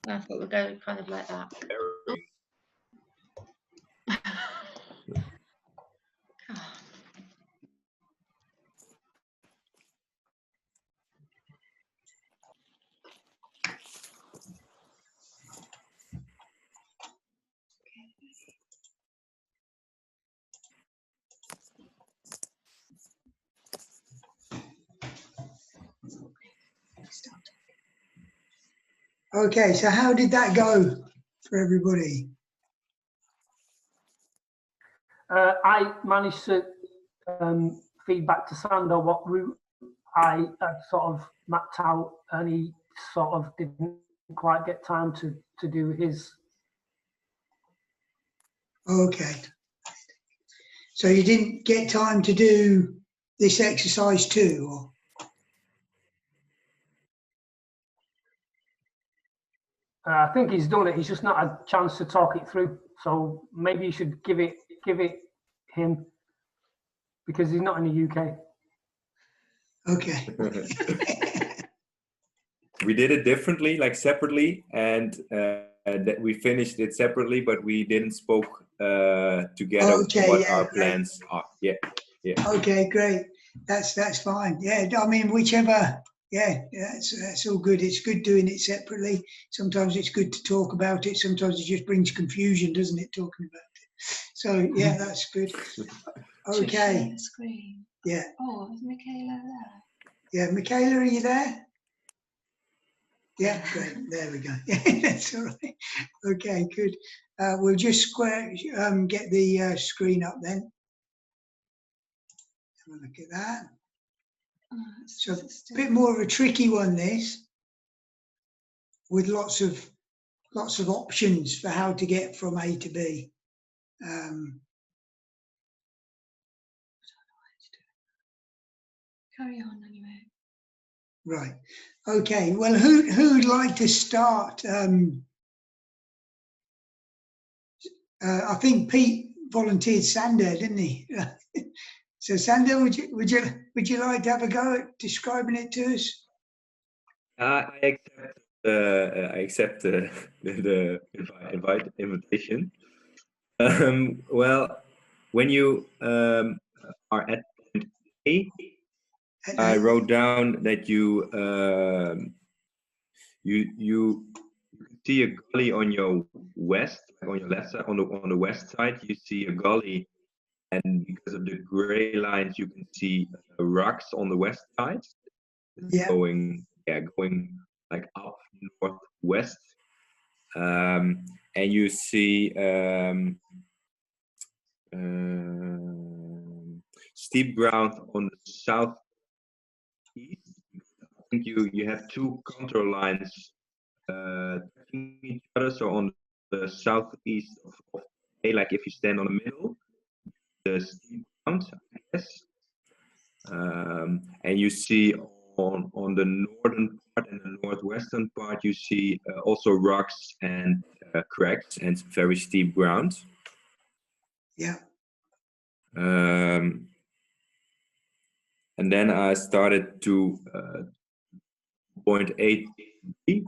I thought we'd go kind of like that. Okay, so how did that go for everybody? I managed to feed back to Sander what route I had sort of mapped out, and he sort of didn't quite get time to do his. Okay. So you didn't get time to do this exercise too? Or? I think he's done it. He's just not had a chance to talk it through. So maybe you should give it him, because he's not in the UK. Okay. We did it differently, like separately, and that we finished it separately, but we didn't spoke together what our plans are. Yeah, yeah. Okay, great. That's fine. Yeah, I mean, whichever. Yeah, that's all good. It's good doing it separately. Sometimes it's good to talk about it. Sometimes it just brings confusion, doesn't it, talking about it? So yeah, that's good. Okay. The screen. Yeah. Oh, is Michaela there? Yeah, Michaela, are you there? Yeah, great. There we go. Yeah, that's all right. Okay, good. We'll just get the screen up then. Have a look at that. Oh, So a bit more of a tricky one, this, with lots of options for how to get from A to B. Carry on anyway. Right. Okay. Well, who'd like to start? I think Pete volunteered Sander, didn't he? So Sander, would you like to have a go at describing it to us? I accept the invitation. Well, when you are at point A, I wrote down that you see a gully on your left side, on the west side. You see a gully, and because of the gray lines, you can see rocks on the west side. Yeah. Going like up northwest, and you see steep ground on the southeast. I think you have two contour lines touching each other. So on the southeast of A, like if you stand on the middle, the steep ground, I guess, and you see on the northern part and the northwestern part, you see also rocks and cracks and very steep ground. Yeah. And then I started to point A, B,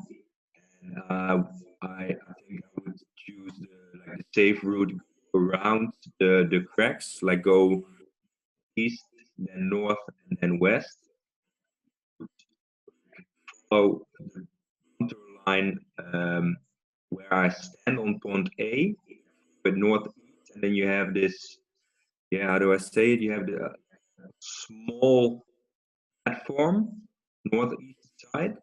and I think I would choose the safe route around the cracks, like go east, then north, and then west. Follow the contour line where I stand on point A, with northeast, and then you have this. Yeah, how do I say it? You have the small platform northeast side,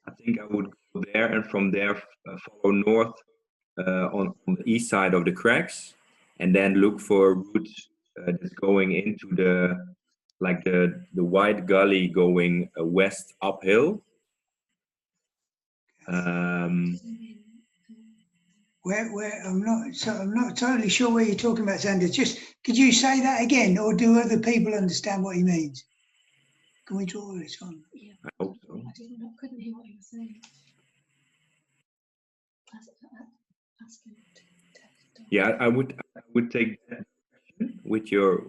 I think I would go there, and from there follow north on the east side of the cracks, and then look for a route that's going into the wide gully going west uphill. Where I'm not totally sure where you're talking about, Xander. Just could you say that again, or do other people understand what he means? Can we draw this on? Yeah. I hope so. I couldn't hear what he was saying. Ask him to text. Yeah, I would take that with your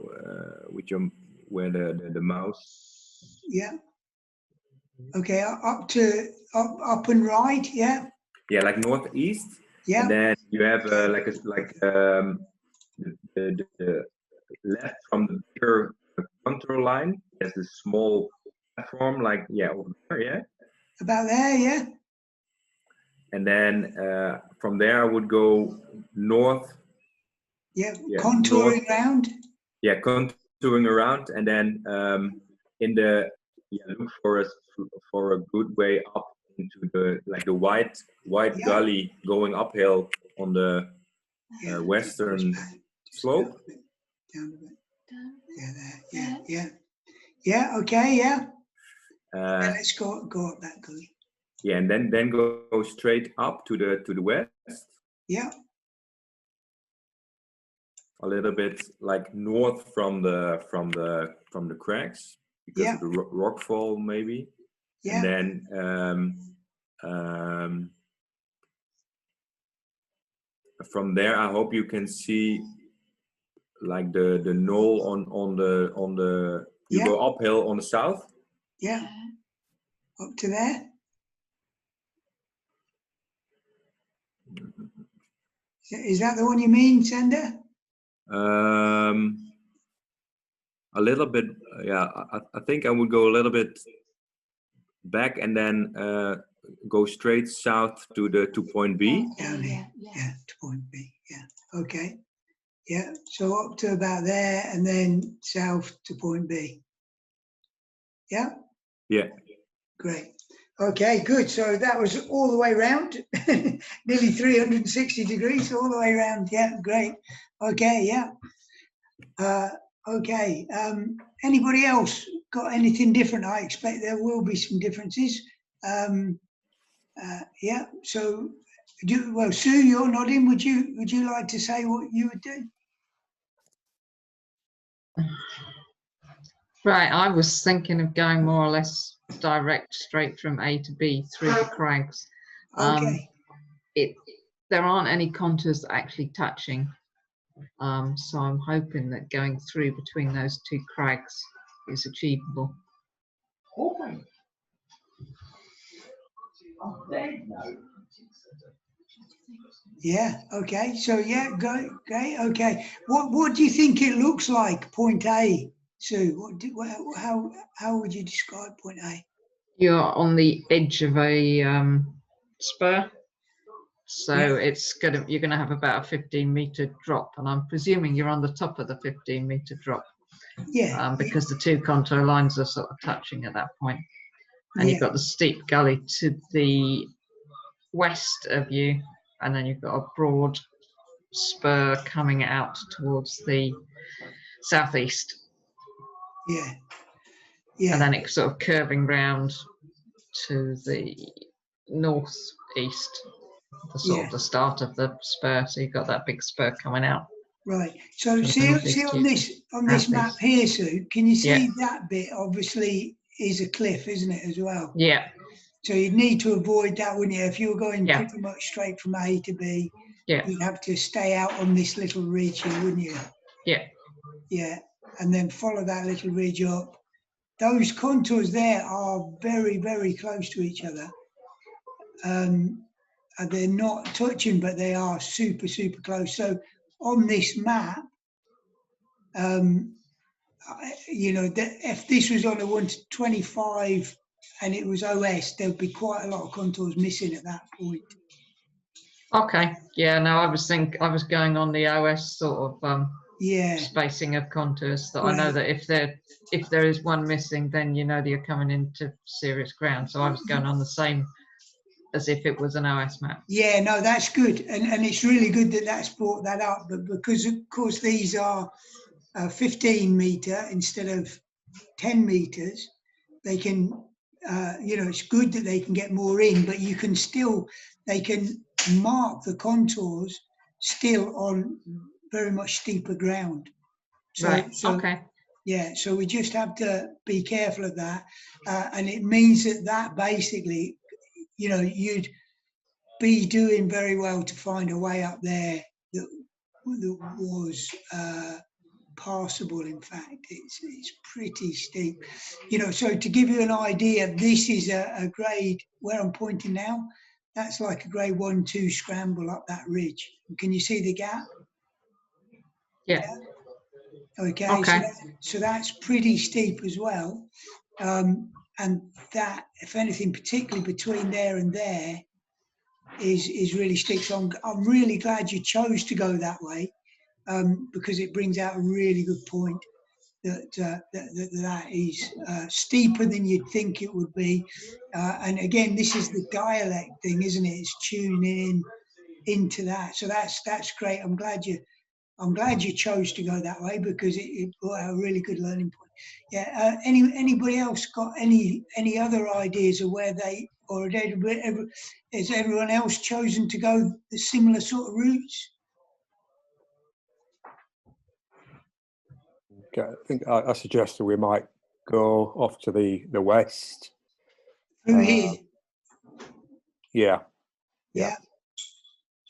where the mouse. Yeah. Okay, up and right. Yeah. Yeah, like northeast. Yeah. And then you have the left from the bigger contour line. There's a small platform, like over there, yeah. About there, yeah. And then from there I would go north. Yeah, contouring around. Yeah, contouring around, and then look for a good way up into the wide gully going uphill on the western slope. Down a bit. Yeah, there. Yeah. Okay. Yeah. And let's go up that gully. Yeah, and then go straight up to the west. Yeah. A little bit like north from the cracks because of the rock fall maybe. Yeah. And then from there I hope you can see like the knoll on the you go uphill on the south. Yeah. Up to there. Is that the one you mean, Xander? A little bit, yeah. I think I would go a little bit back and then go straight south to point B. Down here, yeah, to point B, yeah. Okay, yeah. So up to about there and then south to point B. Yeah. Yeah. Great. Okay, good. So that was all the way around, nearly 360 degrees all the way around. Yeah, great. Okay, yeah. Okay. Anybody else got anything different? I expect there will be some differences. Yeah. So, Sue, you're nodding. Would you like to say what you would do? Right. I was thinking of going more or less direct, straight from A to B through the crags. Okay. There aren't any contours actually touching. So I'm hoping that going through between those two crags is achievable. Okay. Yeah. Okay. So yeah, go. Okay. Okay. What do you think it looks like? Point A, Sue. How would you describe point A? You're on the edge of a spur, so you're gonna have about a 15-meter drop, and I'm presuming you're on the top of the 15-meter drop. Yeah. Because the two contour lines are sort of touching at that point. And you've got the steep gully to the west of you, and then you've got a broad spur coming out towards the southeast. Yeah. Yeah. And then it's sort of curving round to the northeast, the start of the spur. So you've got that big spur coming out. Right. So see on this map here, Sue, can you see that bit? Obviously, is a cliff, isn't it, as well? Yeah. So you'd need to avoid that, wouldn't you? If you were going pretty much straight from A to B, you'd have to stay out on this little ridge here, wouldn't you? Yeah. Yeah. And then follow that little ridge up. Those contours there are very, very close to each other. They're not touching, but they are super, super close. So on this map, if this was on a 1:25 and it was OS, there'd be quite a lot of contours missing at that point. Okay. Yeah. No, I was going on the OS sort of spacing of contours. That I know that if there is one missing, then you know that you're coming into serious ground. So I was going on the same as if it was an OS map. Yeah, no, that's good, and it's really good that that's brought that up. But because of course these are 15 meter instead of 10 meters, they can, it's good that they can get more in, but you can still, they can mark the contours still on very much steeper ground. So, Right. Okay. Yeah, so we just have to be careful of that, and it means that basically, you'd be doing very well to find a way up there that was passable. In fact, it's pretty steep, so to give you an idea, this is a grade where I'm pointing now, that's like a grade 1-2 scramble up that ridge. Can you see the gap? Yeah. Okay. So that's pretty steep as well, and that, if anything, particularly between there and there, is really steep. So I'm really glad you chose to go that way, because it brings out a really good point that is steeper than you'd think it would be. And again, this is the dialect thing, isn't it? It's tuning into that. So that's great. I'm glad you chose to go that way, because it brought out a really good learning point. Yeah. Anybody else got any other ideas of where they, or has everyone else chosen to go the similar sort of routes? Okay, I think I suggested we might go off to the west. Through here. Yeah. Yeah.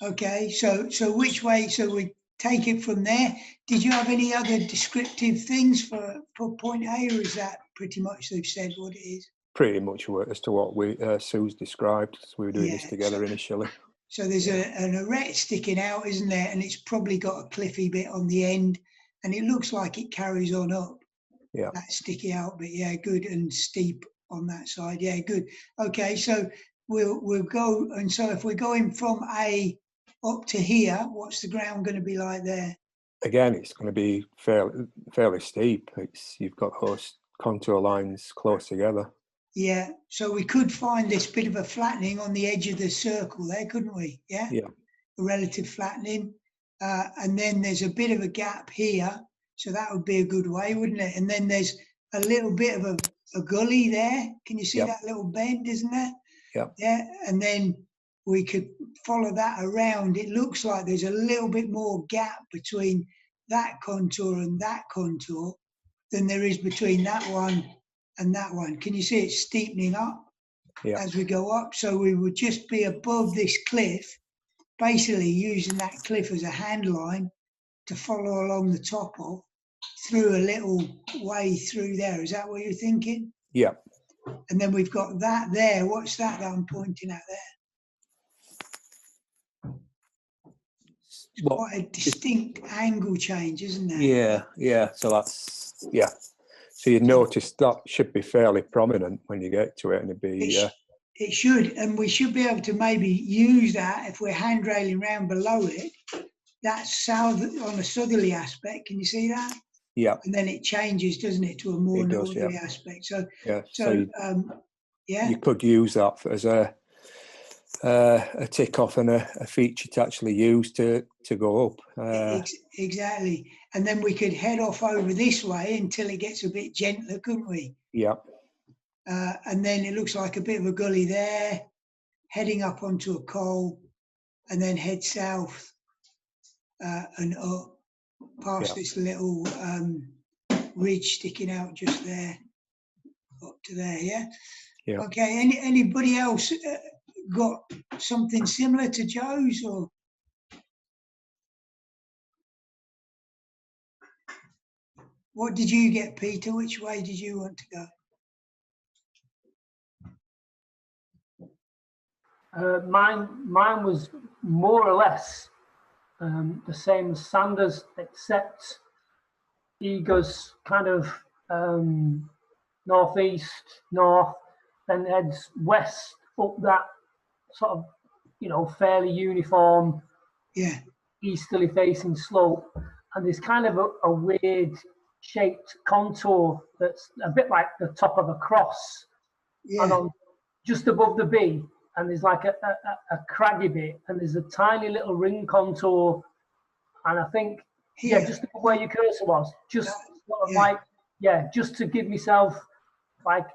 Okay. So which way? So we take it from there. Did you have any other descriptive things for point A, or is that pretty much they've said what it is? Pretty much as to what Sue's described. So we were doing this together initially. So there's an arête sticking out, isn't there? And it's probably got a cliffy bit on the end, and it looks like it carries on up. Yeah. That sticky out bit, yeah, good, and steep on that side, yeah, good. Okay, so we'll go, and so if we're going from A up to here, what's the ground going to be like there? Again, it's going to be fairly steep. You've got those contour lines close together. Yeah, so we could find this bit of a flattening on the edge of the circle there, couldn't we? Yeah. Yeah. A relative flattening, and then there's a bit of a gap here, so that would be a good way, wouldn't it? And then there's a little bit of a gully there. Can you see that little bend, isn't there? Yeah. Yeah, and then we could follow that around. It looks like there's a little bit more gap between that contour and that contour than there is between that one and that one. Can you see it's steepening up as we go up? So we would just be above this cliff, basically using that cliff as a hand line to follow along the top of, through a little way through there. Is that what you're thinking? Yeah. And then we've got that there. What's that I'm pointing at there? It's quite a distinct angle change, isn't there? Yeah. So that's, So you notice that should be fairly prominent when you get to it, and it'd be... It should, and we should be able to maybe use that if we're handrailing round below it. That's south on a southerly aspect. Can you see that? Yeah. And then it changes, doesn't it, to a more northerly aspect. So you could use that as a tick off and a feature to actually use to go up. Exactly. And then we could head off over this way until it gets a bit gentler, couldn't we? Yeah. And then it looks like a bit of a gully there, heading up onto a coal, and then head south and up past this little ridge sticking out just there, up to there, yeah? Okay, anybody else got something similar to Joe's, or? What did you get, Peter? Which way did you want to go? Mine was more or less the same as Sanders, except he goes kind of northeast, north, then heads west up that sort of, fairly uniform, easterly facing slope. And there's kind of a weird shaped contour that's a bit like the top of a cross. And on just above the B, and there's like a craggy bit, and there's a tiny little ring contour, and I think Here. just where your cursor was, just sort of Yeah. like just to give myself like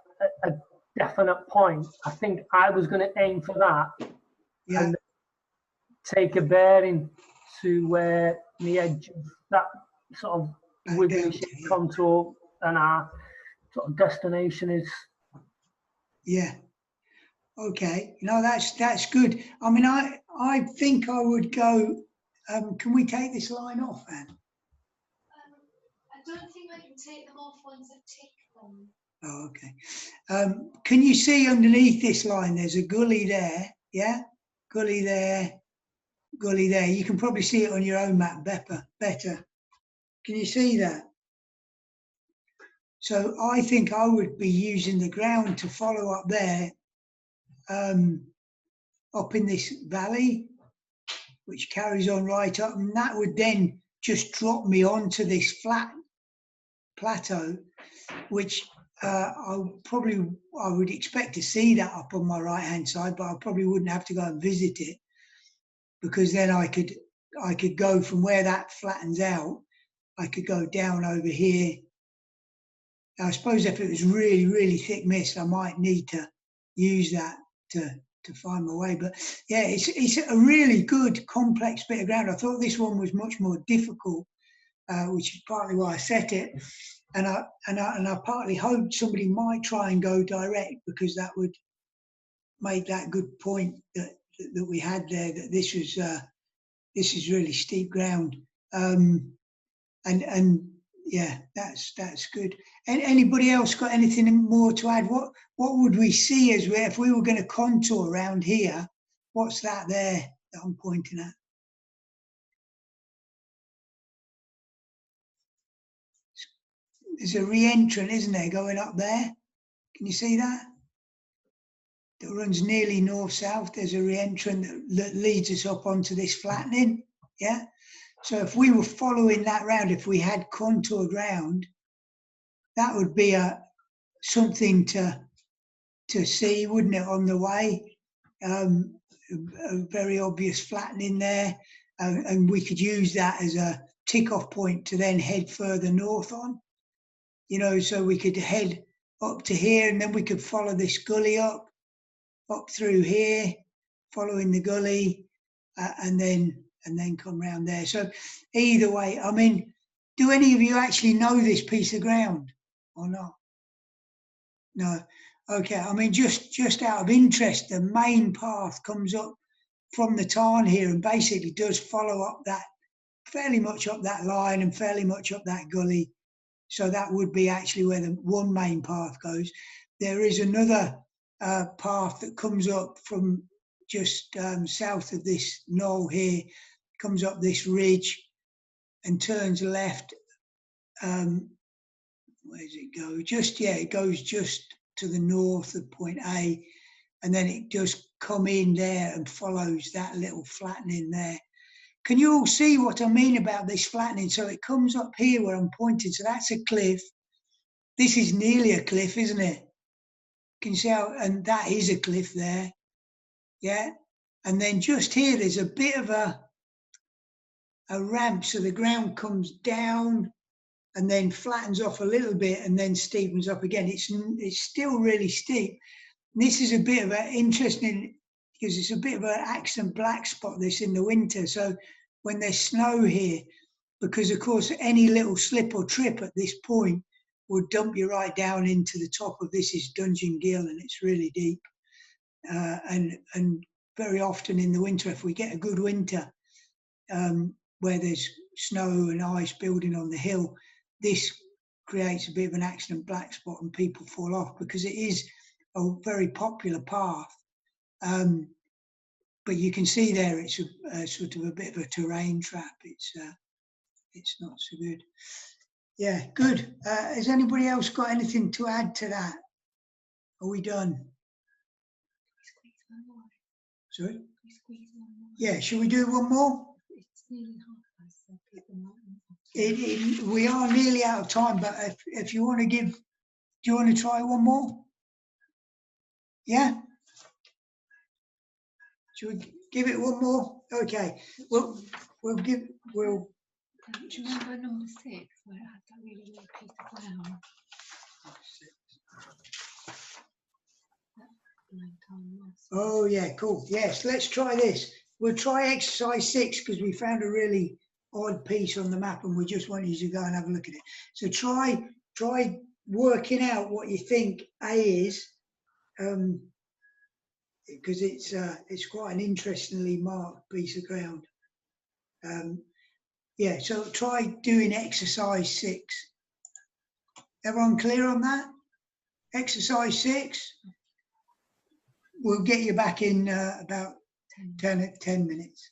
a definite point. I think I was going to aim for that, and take a bearing to where the edge of that sort of wiggly shape contour and our sort of destination is. Yeah. Okay. No, that's good. I mean, I think I would go. Can we take this line off, Anne? I don't think I can take them off once I've ticked them. Oh, okay. Can you see underneath this line? There's a gully there. Yeah. Gully there. Gully there. You can probably see it on your own map better. Can you see that? So I think I would be using the ground to follow up there, up in this valley, which carries on right up, and that would then just drop me onto this flat plateau, which I would expect to see that up on my right hand side, but I probably wouldn't have to go and visit it, because then I could go from where that flattens out, I could go down over here. I suppose if it was really, really thick mist, I might need to use that to find my way. But yeah, it's a really good, complex bit of ground. I thought this one was much more difficult, which is partly why I set it. And I partly hoped somebody might try and go direct, because that would make that good point that we had there, that this is really steep ground. And yeah, that's good. And anybody else got anything more to add? What would we see if we were going to contour around here? What's that there that I'm pointing at? There's a re-entrant, isn't there, going up there? Can you see that? That runs nearly north-south. There's a re-entrant that leads us up onto this flattening. Yeah. So if we were following that round, if we had contoured round, that would be something to see, wouldn't it, on the way? A very obvious flattening there, and we could use that as a tick-off point to then head further north on. You know, so we could head up to here, and then we could follow this gully up through here, following the gully, and then come round there. So either way, I mean, do any of you actually know this piece of ground or not? No. Okay. I mean, just out of interest, the main path comes up from the tarn here and basically does follow up that, fairly much up that line and fairly much up that gully. So that would be actually where the one main path goes. There is another path that comes up from just south of this knoll here, comes up this ridge and turns left. Where does it go? It goes just to the north of point A, and then it just come in there and follows that little flattening there. Can you all see what I mean about this flattening? So it comes up here where I'm pointing. So that's a cliff. This is nearly a cliff, isn't it? Can you see how, and that is a cliff there. Yeah. And then just here, there's a bit of a ramp. So the ground comes down and then flattens off a little bit and then steepens up again. It's still really steep. And this is a bit of an interesting, because it's a bit of an accident black spot, this in the winter. So when there's snow here, because of course any little slip or trip at this point would dump you right down into the top of this is Dungeon Gill, and it's really deep. And very often in the winter, if we get a good winter where there's snow and ice building on the hill, this creates a bit of an accident black spot and people fall off, because it is a very popular path. But you can see there it's a sort of a bit of a terrain trap. It's not so good. Yeah, good. Has anybody else got anything to add to that? Are we done? Sorry? Yeah, shall we do one more? It's nearly half past, so people might not. We are nearly out of time, but if you want to do you want to try one more? Yeah? Should we give it one more? Okay. We'll Do you remember number 6 where it had that really low piece of ground? That blank on loss. Oh yeah, cool. Yes, let's try this. We'll try exercise 6 because we found a really odd piece on the map and we just want you to go and have a look at it. So try working out what you think A is, because it's quite an interestingly marked piece of ground. Yeah, so try doing exercise 6. Everyone clear on that? Exercise 6. We'll get you back in about 10 minutes.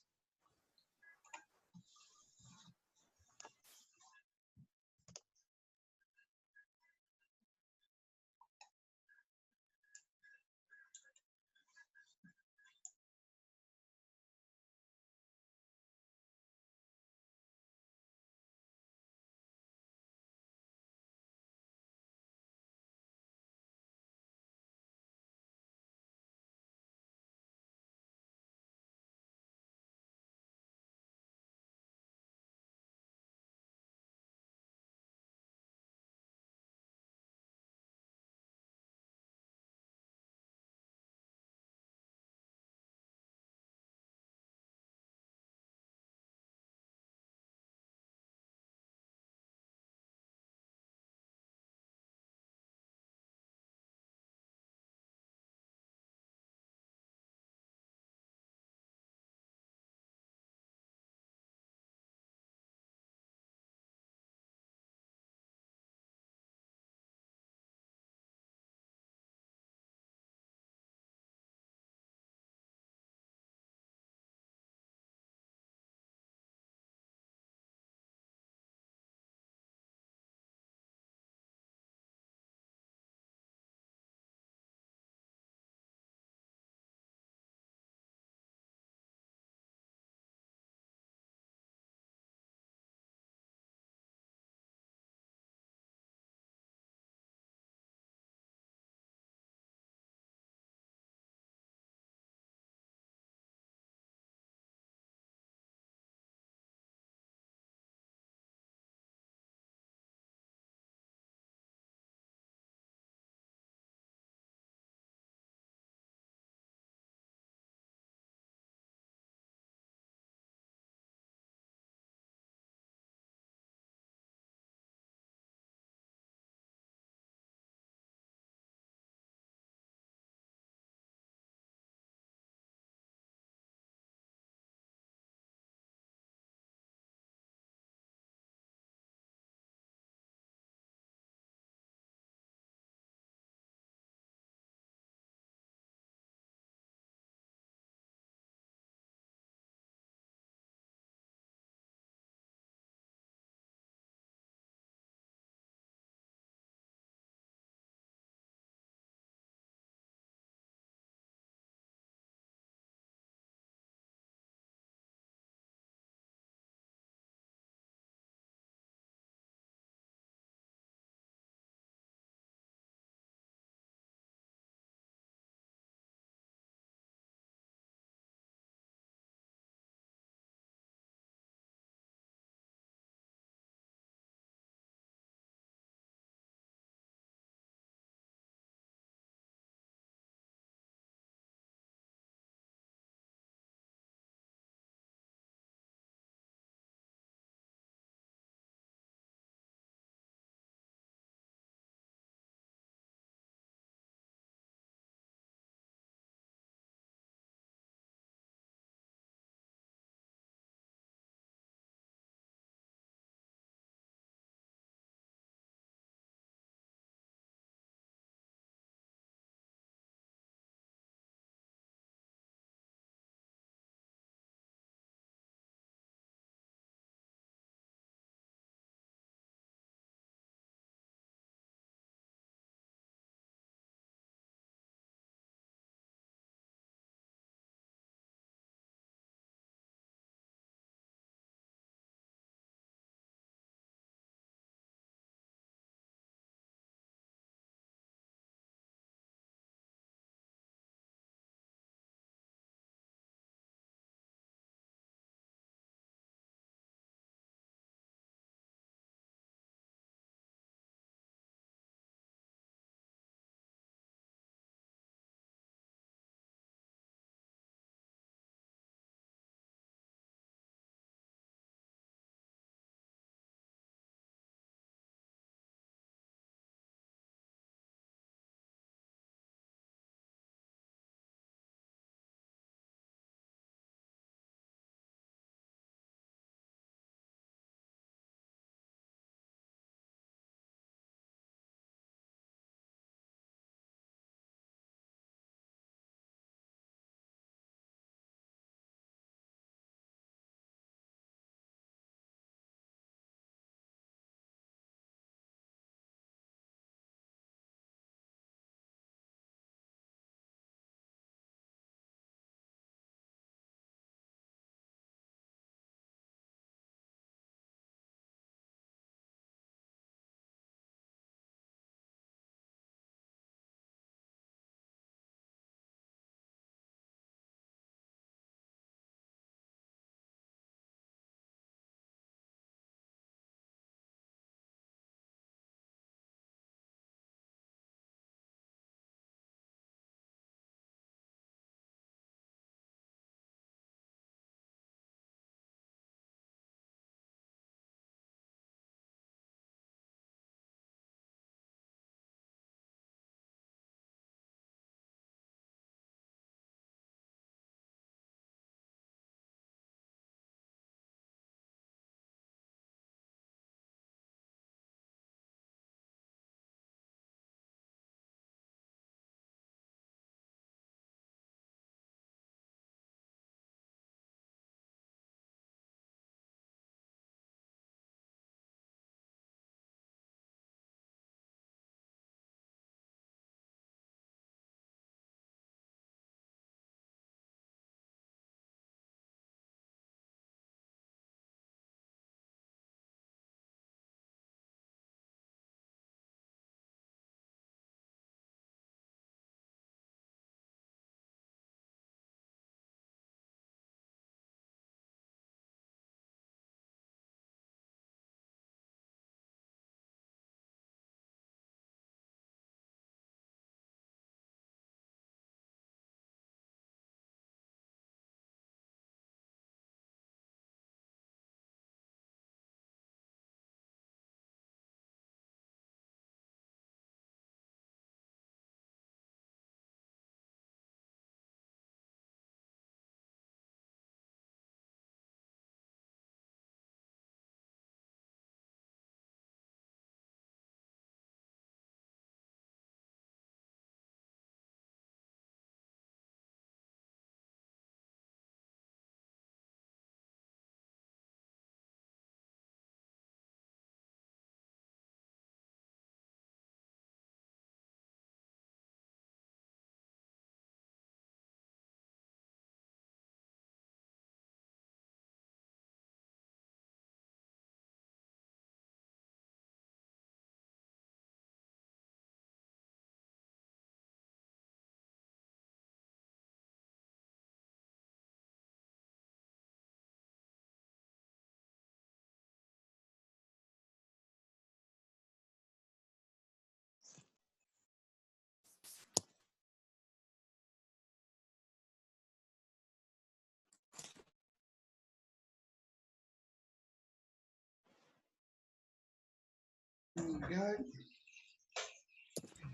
we go.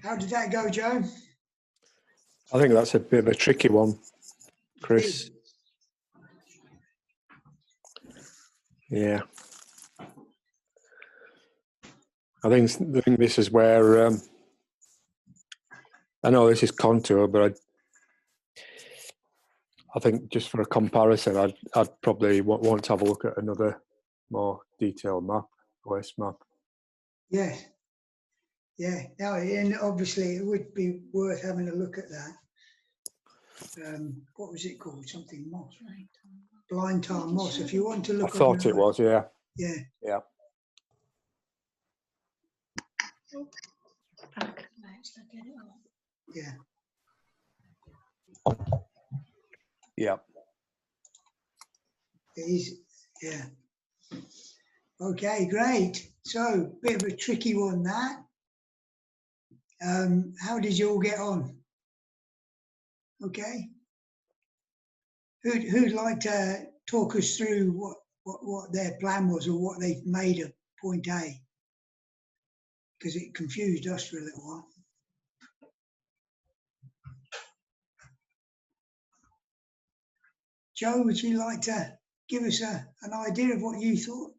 How did that go, Joe? I think that's a bit of a tricky one, Chris. Yeah. I think this is where I know this is contour, but I think just for a comparison, I'd probably want to have a look at another more detailed map, OS map. Yeah. Yeah. No, and obviously it would be worth having a look at that. What was it called? Something Moss, right? Blind Time Moss. If you want to look, I thought it was, yeah. Yeah. Yeah. Yeah. Yeah. It is. Yeah. Okay, great. So, bit of a tricky one, that. How did you all get on? Okay. Who'd like to talk us through what their plan was or what they made of point A? Because it confused us for a little while. Joe, would you like to give us an idea of what you thought?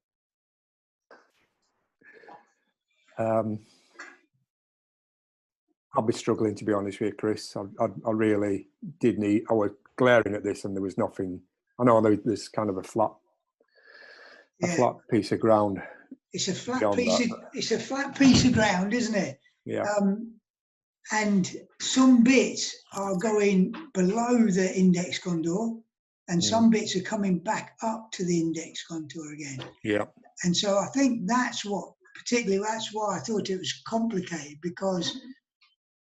I'll be struggling, to be honest with you, Chris. I really did need. I was glaring at this, and there was nothing. I know there's kind of a flat piece of ground. It's a flat piece. It's a flat piece of ground, isn't it? Yeah. And some bits are going below the index contour, and some bits are coming back up to the index contour again. Yeah. And so I think that's why I thought it was complicated, because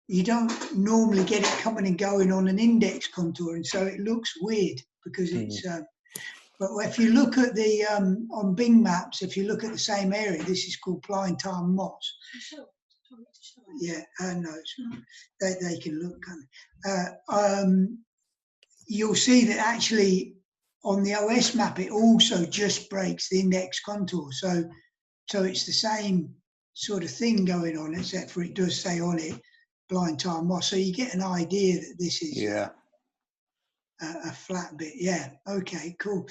you don't normally get it coming and going on an index contour, and so it looks weird because it's. But if you look at the on Bing maps, if you look at the same area, this is called Blind Time Moss. Yeah, no, they can look. You'll see that actually on the OS map, it also just breaks the index contour. So it's the same sort of thing going on, except for it does say on it Blind Time Moss. So you get an idea that this is a flat bit. Yeah. Okay. Cool.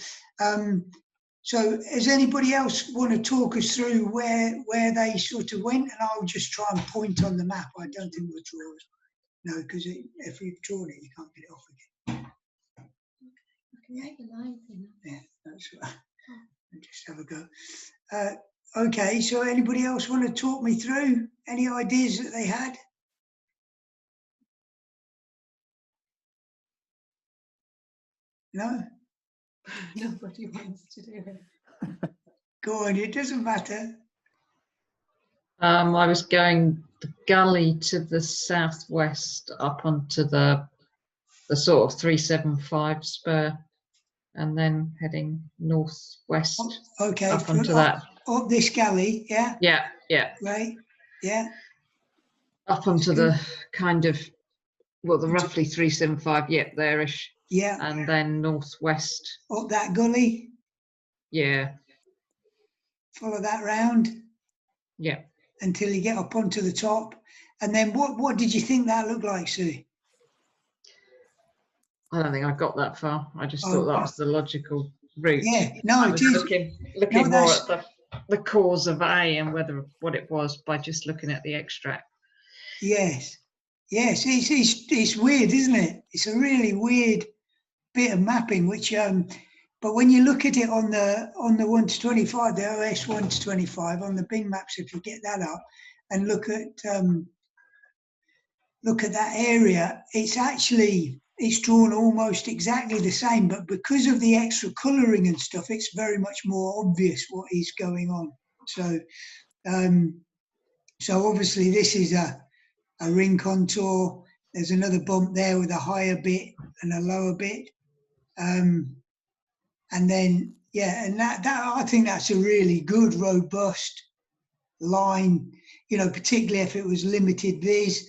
So does anybody else want to talk us through where they sort of went? And I'll just try and point on the map. I don't think we'll draw it. No, because if you've drawn it, you can't get it off again. Yeah, that's right. I'll just have a go. Okay, so anybody else want to talk me through any ideas that they had? No? Nobody wants to do it. Go on, it doesn't matter. I was going the gully to the southwest up onto the sort of 375 spur, and then heading northwest Okay, up onto that. Up this galley, yeah? Yeah, yeah. Right, yeah. Up onto the kind of, well, the roughly 375, yep, there-ish. Yeah. And then northwest. Up that gully? Yeah. Follow that round? Yeah. Until you get up onto the top. And then what did you think that looked like, Sue? I don't think I got that far. I just thought that was the logical route. Yeah, no, it is. Looking more at the cause of A and what it was by just looking at the extract. Yes, yes, it's weird, isn't it? It's a really weird bit of mapping, which but when you look at it on the 1 to 25, the OS 1 to 25 on the Bing maps, if you get that up and look at that area, it's drawn almost exactly the same, but because of the extra colouring and stuff, it's very much more obvious what is going on. So, so obviously this is a ring contour. There's another bump there with a higher bit and a lower bit. And then, yeah, and that I think that's a really good, robust line, you know, particularly if it was limited viz.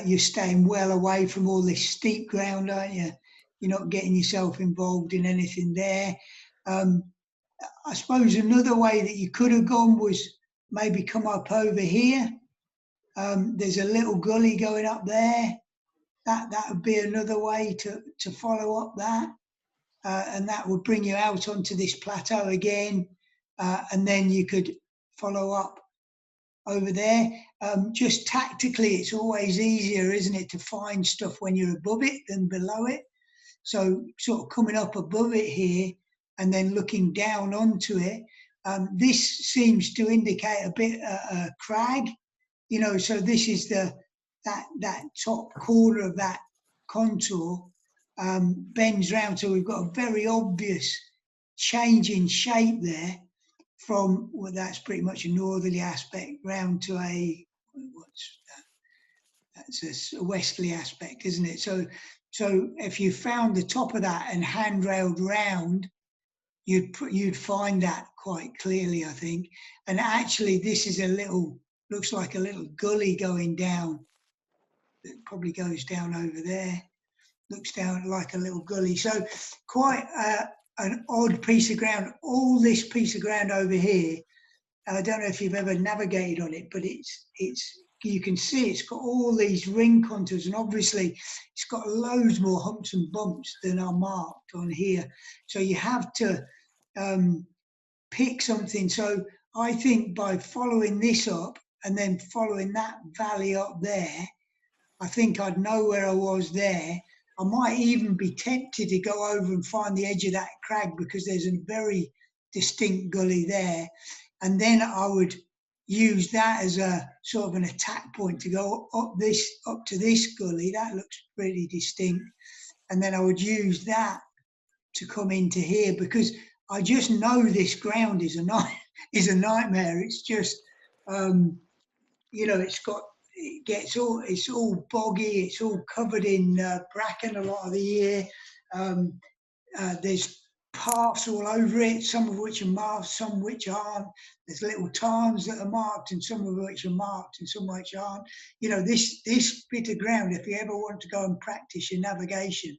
You're staying well away from all this steep ground, aren't you? You're not getting yourself involved in anything there. I suppose another way that you could have gone was maybe come up over here. There's a little gully going up there. That would be another way to follow up that. And that would bring you out onto this plateau again. And then you could follow up over there. Just tactically, it's always easier, isn't it, to find stuff when you're above it than below it. So sort of coming up above it here and then looking down onto it. This seems to indicate a bit a crag, you know, so this is that top corner of that contour bends round. So we've got a very obvious change in shape there from, well, that's pretty much a northerly aspect round to that's a westerly aspect, isn't it? So if you found the top of that and handrailed round, you'd find that quite clearly, I think. And actually, this is looks like a little gully going down. It probably goes down over there. Looks down like a little gully. So quite an odd piece of ground. All this piece of ground over here, I don't know if you've ever navigated on it, but it's you can see it's got all these ring contours, and obviously it's got loads more humps and bumps than are marked on here. So you have to pick something. So I think by following this up and then following that valley up there, I think I'd know where I was there. I might even be tempted to go over and find the edge of that crag because there's a very distinct gully there. And then I would use that as a sort of an attack point to go up to this gully. That looks pretty distinct. And then I would use that to come into here because I just know this ground is a nightmare. It's just, you know, it's all boggy. It's all covered in bracken a lot of the year. There's paths all over it, some of which are marked, some which aren't. There's little tarns that are marked and some of which are marked and some which aren't. You know, this bit of ground, if you ever want to go and practice your navigation,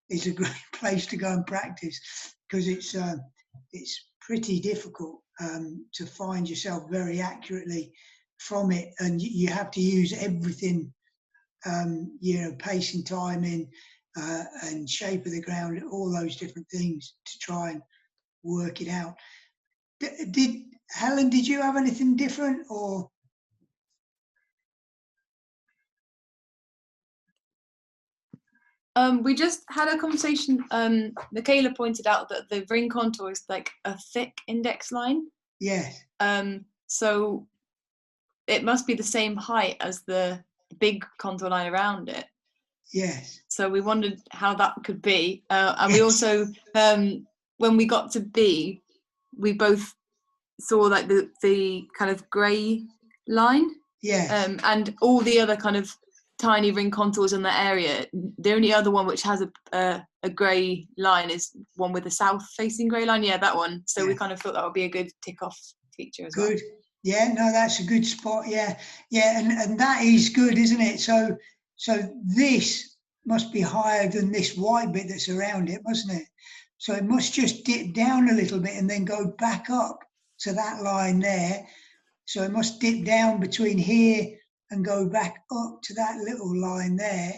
is a great place to go and practice because it's pretty difficult to find yourself very accurately from it, and you have to use everything, you know, pace and timing and shape of the ground, all those different things to try and work it out. Helen, did you have anything different or? We just had a conversation. Michaela pointed out that the ring contour is like a thick index line. Yes. So it must be the same height as the big contour line around it. Yes. So we wondered how that could be. And we also, when we got to B, we both saw like the kind of grey line. Yes. And all the other kind of tiny ring contours in that area. The only other one which has a grey line is one with a south-facing grey line. Yeah, that one. So we kind of thought that would be a good tick-off feature as well. Good. Yeah, no, that's a good spot. Yeah, and that is good, isn't it? So this must be higher than this white bit that's around it, mustn't it? So it must just dip down a little bit and then go back up to that line there. So it must dip down between here and go back up to that little line there.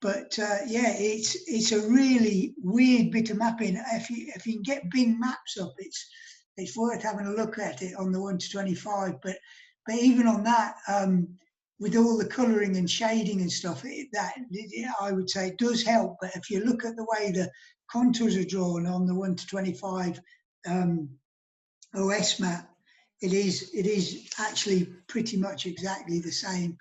But yeah, it's a really weird bit of mapping. If you can get Bing Maps up, it's worth having a look at it on the 1 to 25. But even on that, with all the colouring and shading and stuff, I would say it does help. But if you look at the way the contours are drawn on the 1 to 25 OS map, it is actually pretty much exactly the same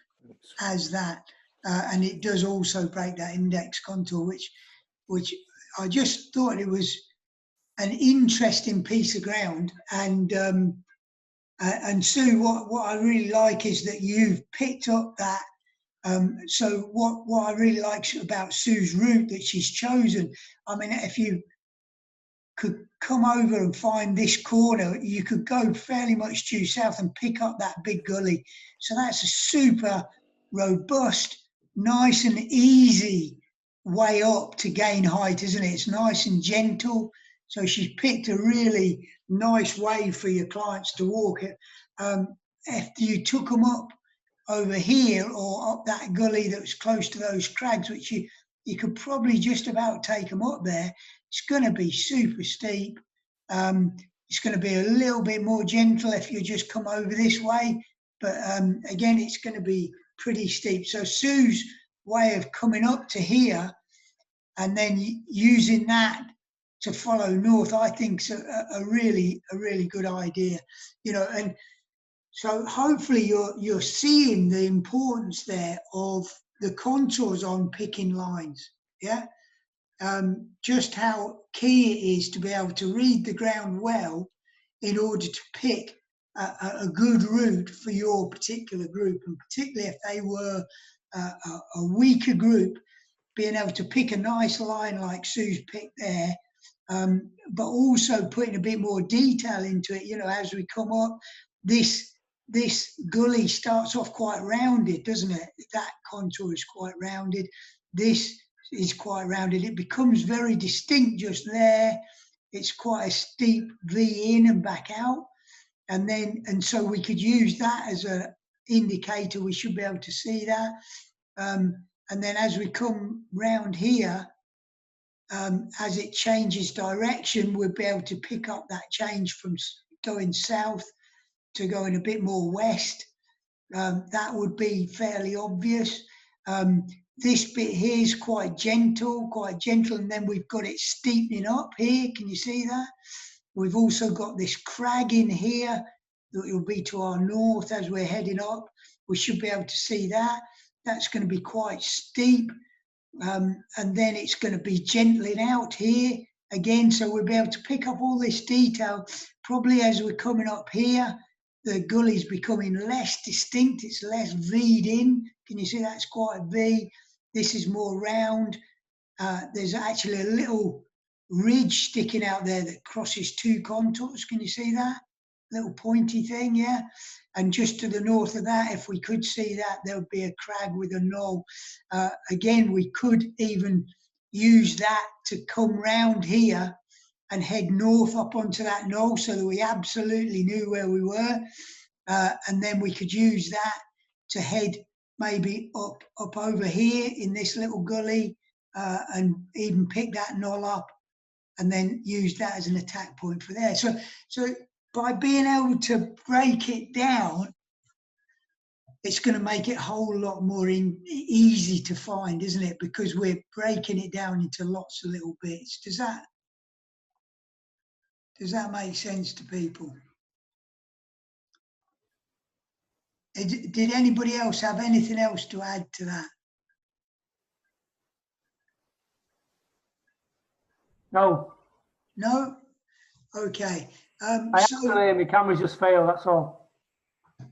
as that. And it does also break that index contour, which I just thought it was an interesting piece of ground. And Sue, what I really like is that you've picked up that. So what I really like about Sue's route that she's chosen, I mean, if you could come over and find this corner, you could go fairly much due south and pick up that big gully. So that's a super robust, nice and easy way up to gain height, isn't it? It's nice and gentle. So she's picked a really nice way for your clients to walk it. After you took them up over here or up that gully that was close to those crags, which you could probably just about take them up there, it's going to be super steep. It's going to be a little bit more gentle if you just come over this way. But again, it's going to be pretty steep. So Sue's way of coming up to here and then using that to follow north, I think is a really good idea. You know, and so hopefully you're seeing the importance there of the contours on picking lines. Yeah. Just how key it is to be able to read the ground well in order to pick a good route for your particular group, and particularly if they were a weaker group, being able to pick a nice line like Sue's picked there, but also putting a bit more detail into it. You know, as we come up, this gully starts off quite rounded, doesn't it? That contour is quite rounded. This is quite rounded. It becomes very distinct just there. It's quite a steep V in and back out. And so we could use that as an indicator. We should be able to see that. And then as we come round here, as it changes direction, we'll be able to pick up that change from going south to going a bit more west. That would be fairly obvious. This bit here is quite gentle, and then we've got it steepening up here. Can you see that? We've also got this crag in here that will be to our north as we're heading up. We should be able to see that. That's going to be quite steep. And then it's going to be gentling out here again. So we'll be able to pick up all this detail. Probably as we're coming up here, the gully's becoming less distinct. It's less V'd in. Can you see that's quite a V? This is more round. There's actually a little ridge sticking out there that crosses two contours. Can you see that? Little pointy thing, yeah? And just to the north of that, if we could see that, there would be a crag with a knoll. Again, we could even use that to come round here and head north up onto that knoll so that we absolutely knew where we were. And then we could use that to head maybe up over here in this little gully and even pick that knoll up and then use that as an attack point for there. So by being able to break it down, it's going to make it a whole lot more easy to find, isn't it? Because we're breaking it down into lots of little bits. Does that make sense to people? Did anybody else have anything else to add to that? No. No? Okay. I am still here. My camera's just failed, that's all.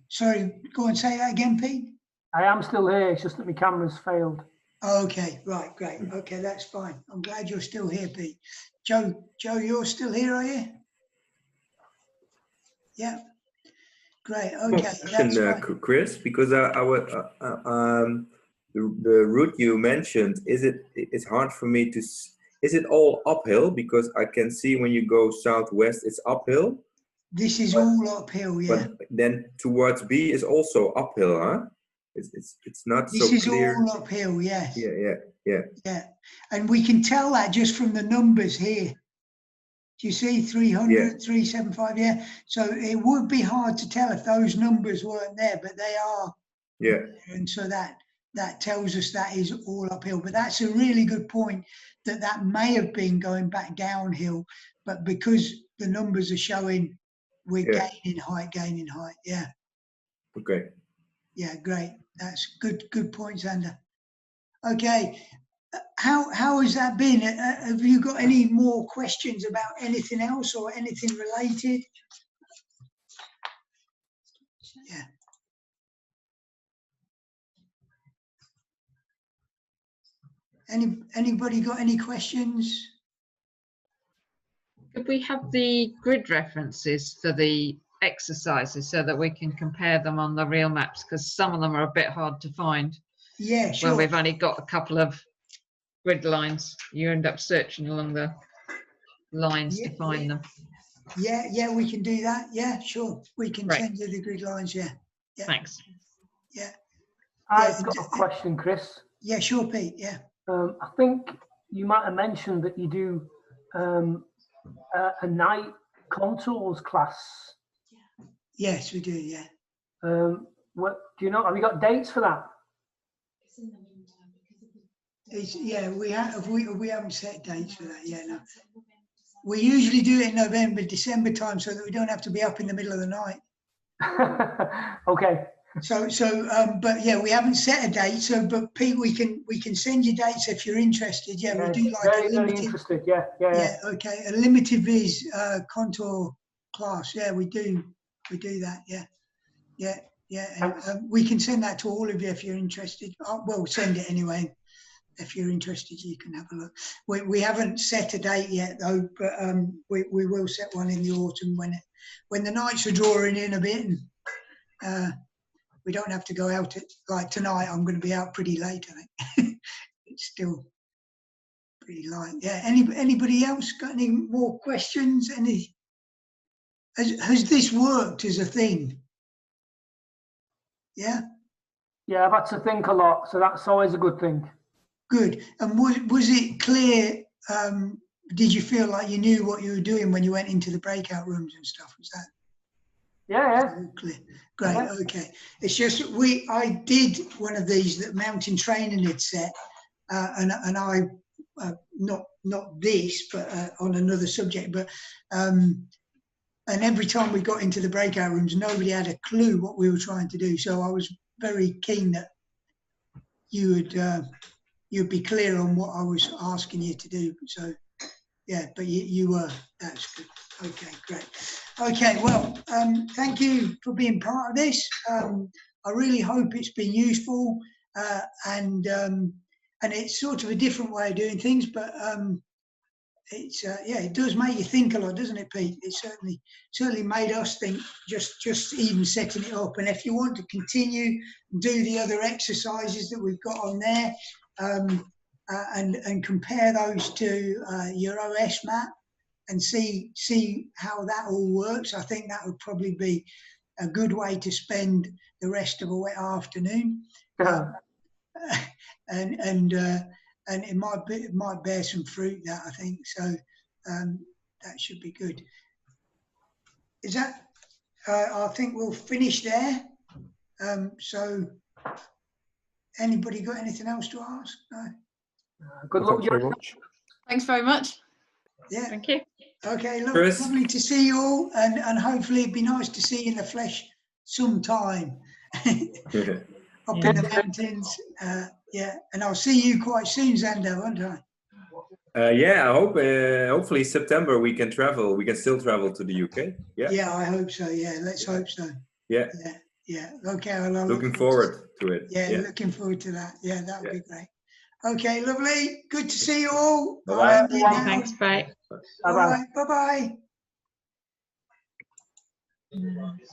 Sorry, go and say that again, Pete. I am still here, it's just that my camera's failed. Okay, right, great. Okay, that's fine. I'm glad you're still here, Pete. Joe, you're still here, are you? Yeah. Great. Okay. Question, Chris, because the route you mentioned, it's hard for me to. Is it all uphill? Because I can see when you go southwest, it's uphill. This is all uphill, yeah. But then towards B is also uphill, huh? It's not so clear. This is all uphill, yes. Yeah. And we can tell that just from the numbers here. Do you see 300, yeah. 375? Yeah. So it would be hard to tell if those numbers weren't there, but they are. Yeah. And so that tells us that is all uphill. But that's a really good point, that may have been going back downhill, but because the numbers are showing we're gaining height. Yeah. Okay. Yeah, great. That's good point, Xander. Okay. How has that been? Have you got any more questions about anything else or anything related? Yeah. Anybody got any questions? Could we have the grid references for the exercises so that we can compare them on the real maps? Because some of them are a bit hard to find. Yeah, sure. When we've only got a couple of grid lines, you end up searching along the lines, Yeah, define them. Yeah, we can do that. Yeah, sure. We can Right. send you the grid lines. Yeah. Thanks. Yeah. I've got a question, Chris. Yeah, sure, Pete. Yeah. I think you might have mentioned that you do a night contours class. Yes, we do. Yeah. What do you know? Have you got dates for that? Yeah, we haven't set dates for that yet. No. We usually do it in November, December time, so that we don't have to be up in the middle of the night. Okay. But yeah, we haven't set a date. So, but Pete, we can send you dates if you're interested. Yeah, we do like very, a limited. very interested. Yeah. Okay, a limited viz contour class. Yeah, we do that. Yeah. And we can send that to all of you if you're interested. Well, send it anyway. If you're interested, you can have a look. We haven't set a date yet though, but we will set one in the autumn when the nights are drawing in a bit, and we don't have to go out like tonight. I'm going to be out pretty late, I think. It's still pretty light. Yeah. Anybody else got any more questions? Has this worked as a thing? Yeah. Yeah, I've had to think a lot, so that's always a good thing. Good. And was it clear? Did you feel like you knew what you were doing when you went into the breakout rooms and stuff? Was that? Yeah. Clear. Great. Yeah. Okay. It's just I did one of these that Mountain Training had set, and I not this, but on another subject. But and every time we got into the breakout rooms, nobody had a clue what we were trying to do. So I was very keen that you'd be clear on what I was asking you to do. So yeah, but you were. That's good. Okay, great. Okay, well, thank you for being part of this. I really hope it's been useful, and it's sort of a different way of doing things, but it's it does make you think a lot, doesn't it, Pete? It certainly made us think, just even setting it up. And if you want to continue, do the other exercises that we've got on there, and compare those to your OS map and see how that all works. I think that would probably be a good way to spend the rest of a wet afternoon. And it might bear some fruit, that, I think. So that should be good. Is that? I think we'll finish there. So anybody got anything else to ask? No. Good luck. Thanks very much. Thanks very much. Yeah. Thank you. Okay. Look, Chris. lovely to see you all, and hopefully it'd be nice to see you in the flesh sometime. Up in the mountains. Yeah, and I'll see you quite soon, Xander, won't I? Yeah, I hope. Hopefully, September we can travel. We can still travel to the UK. Yeah. Yeah, I hope so. Yeah, let's hope so. Yeah. Yeah. Okay. Well, Looking forward to it. Yeah, Yeah. looking forward to that. Yeah, that would be great. Okay, lovely. Good to see you all. Bye-bye. Thanks. Bye. All right. Bye-bye.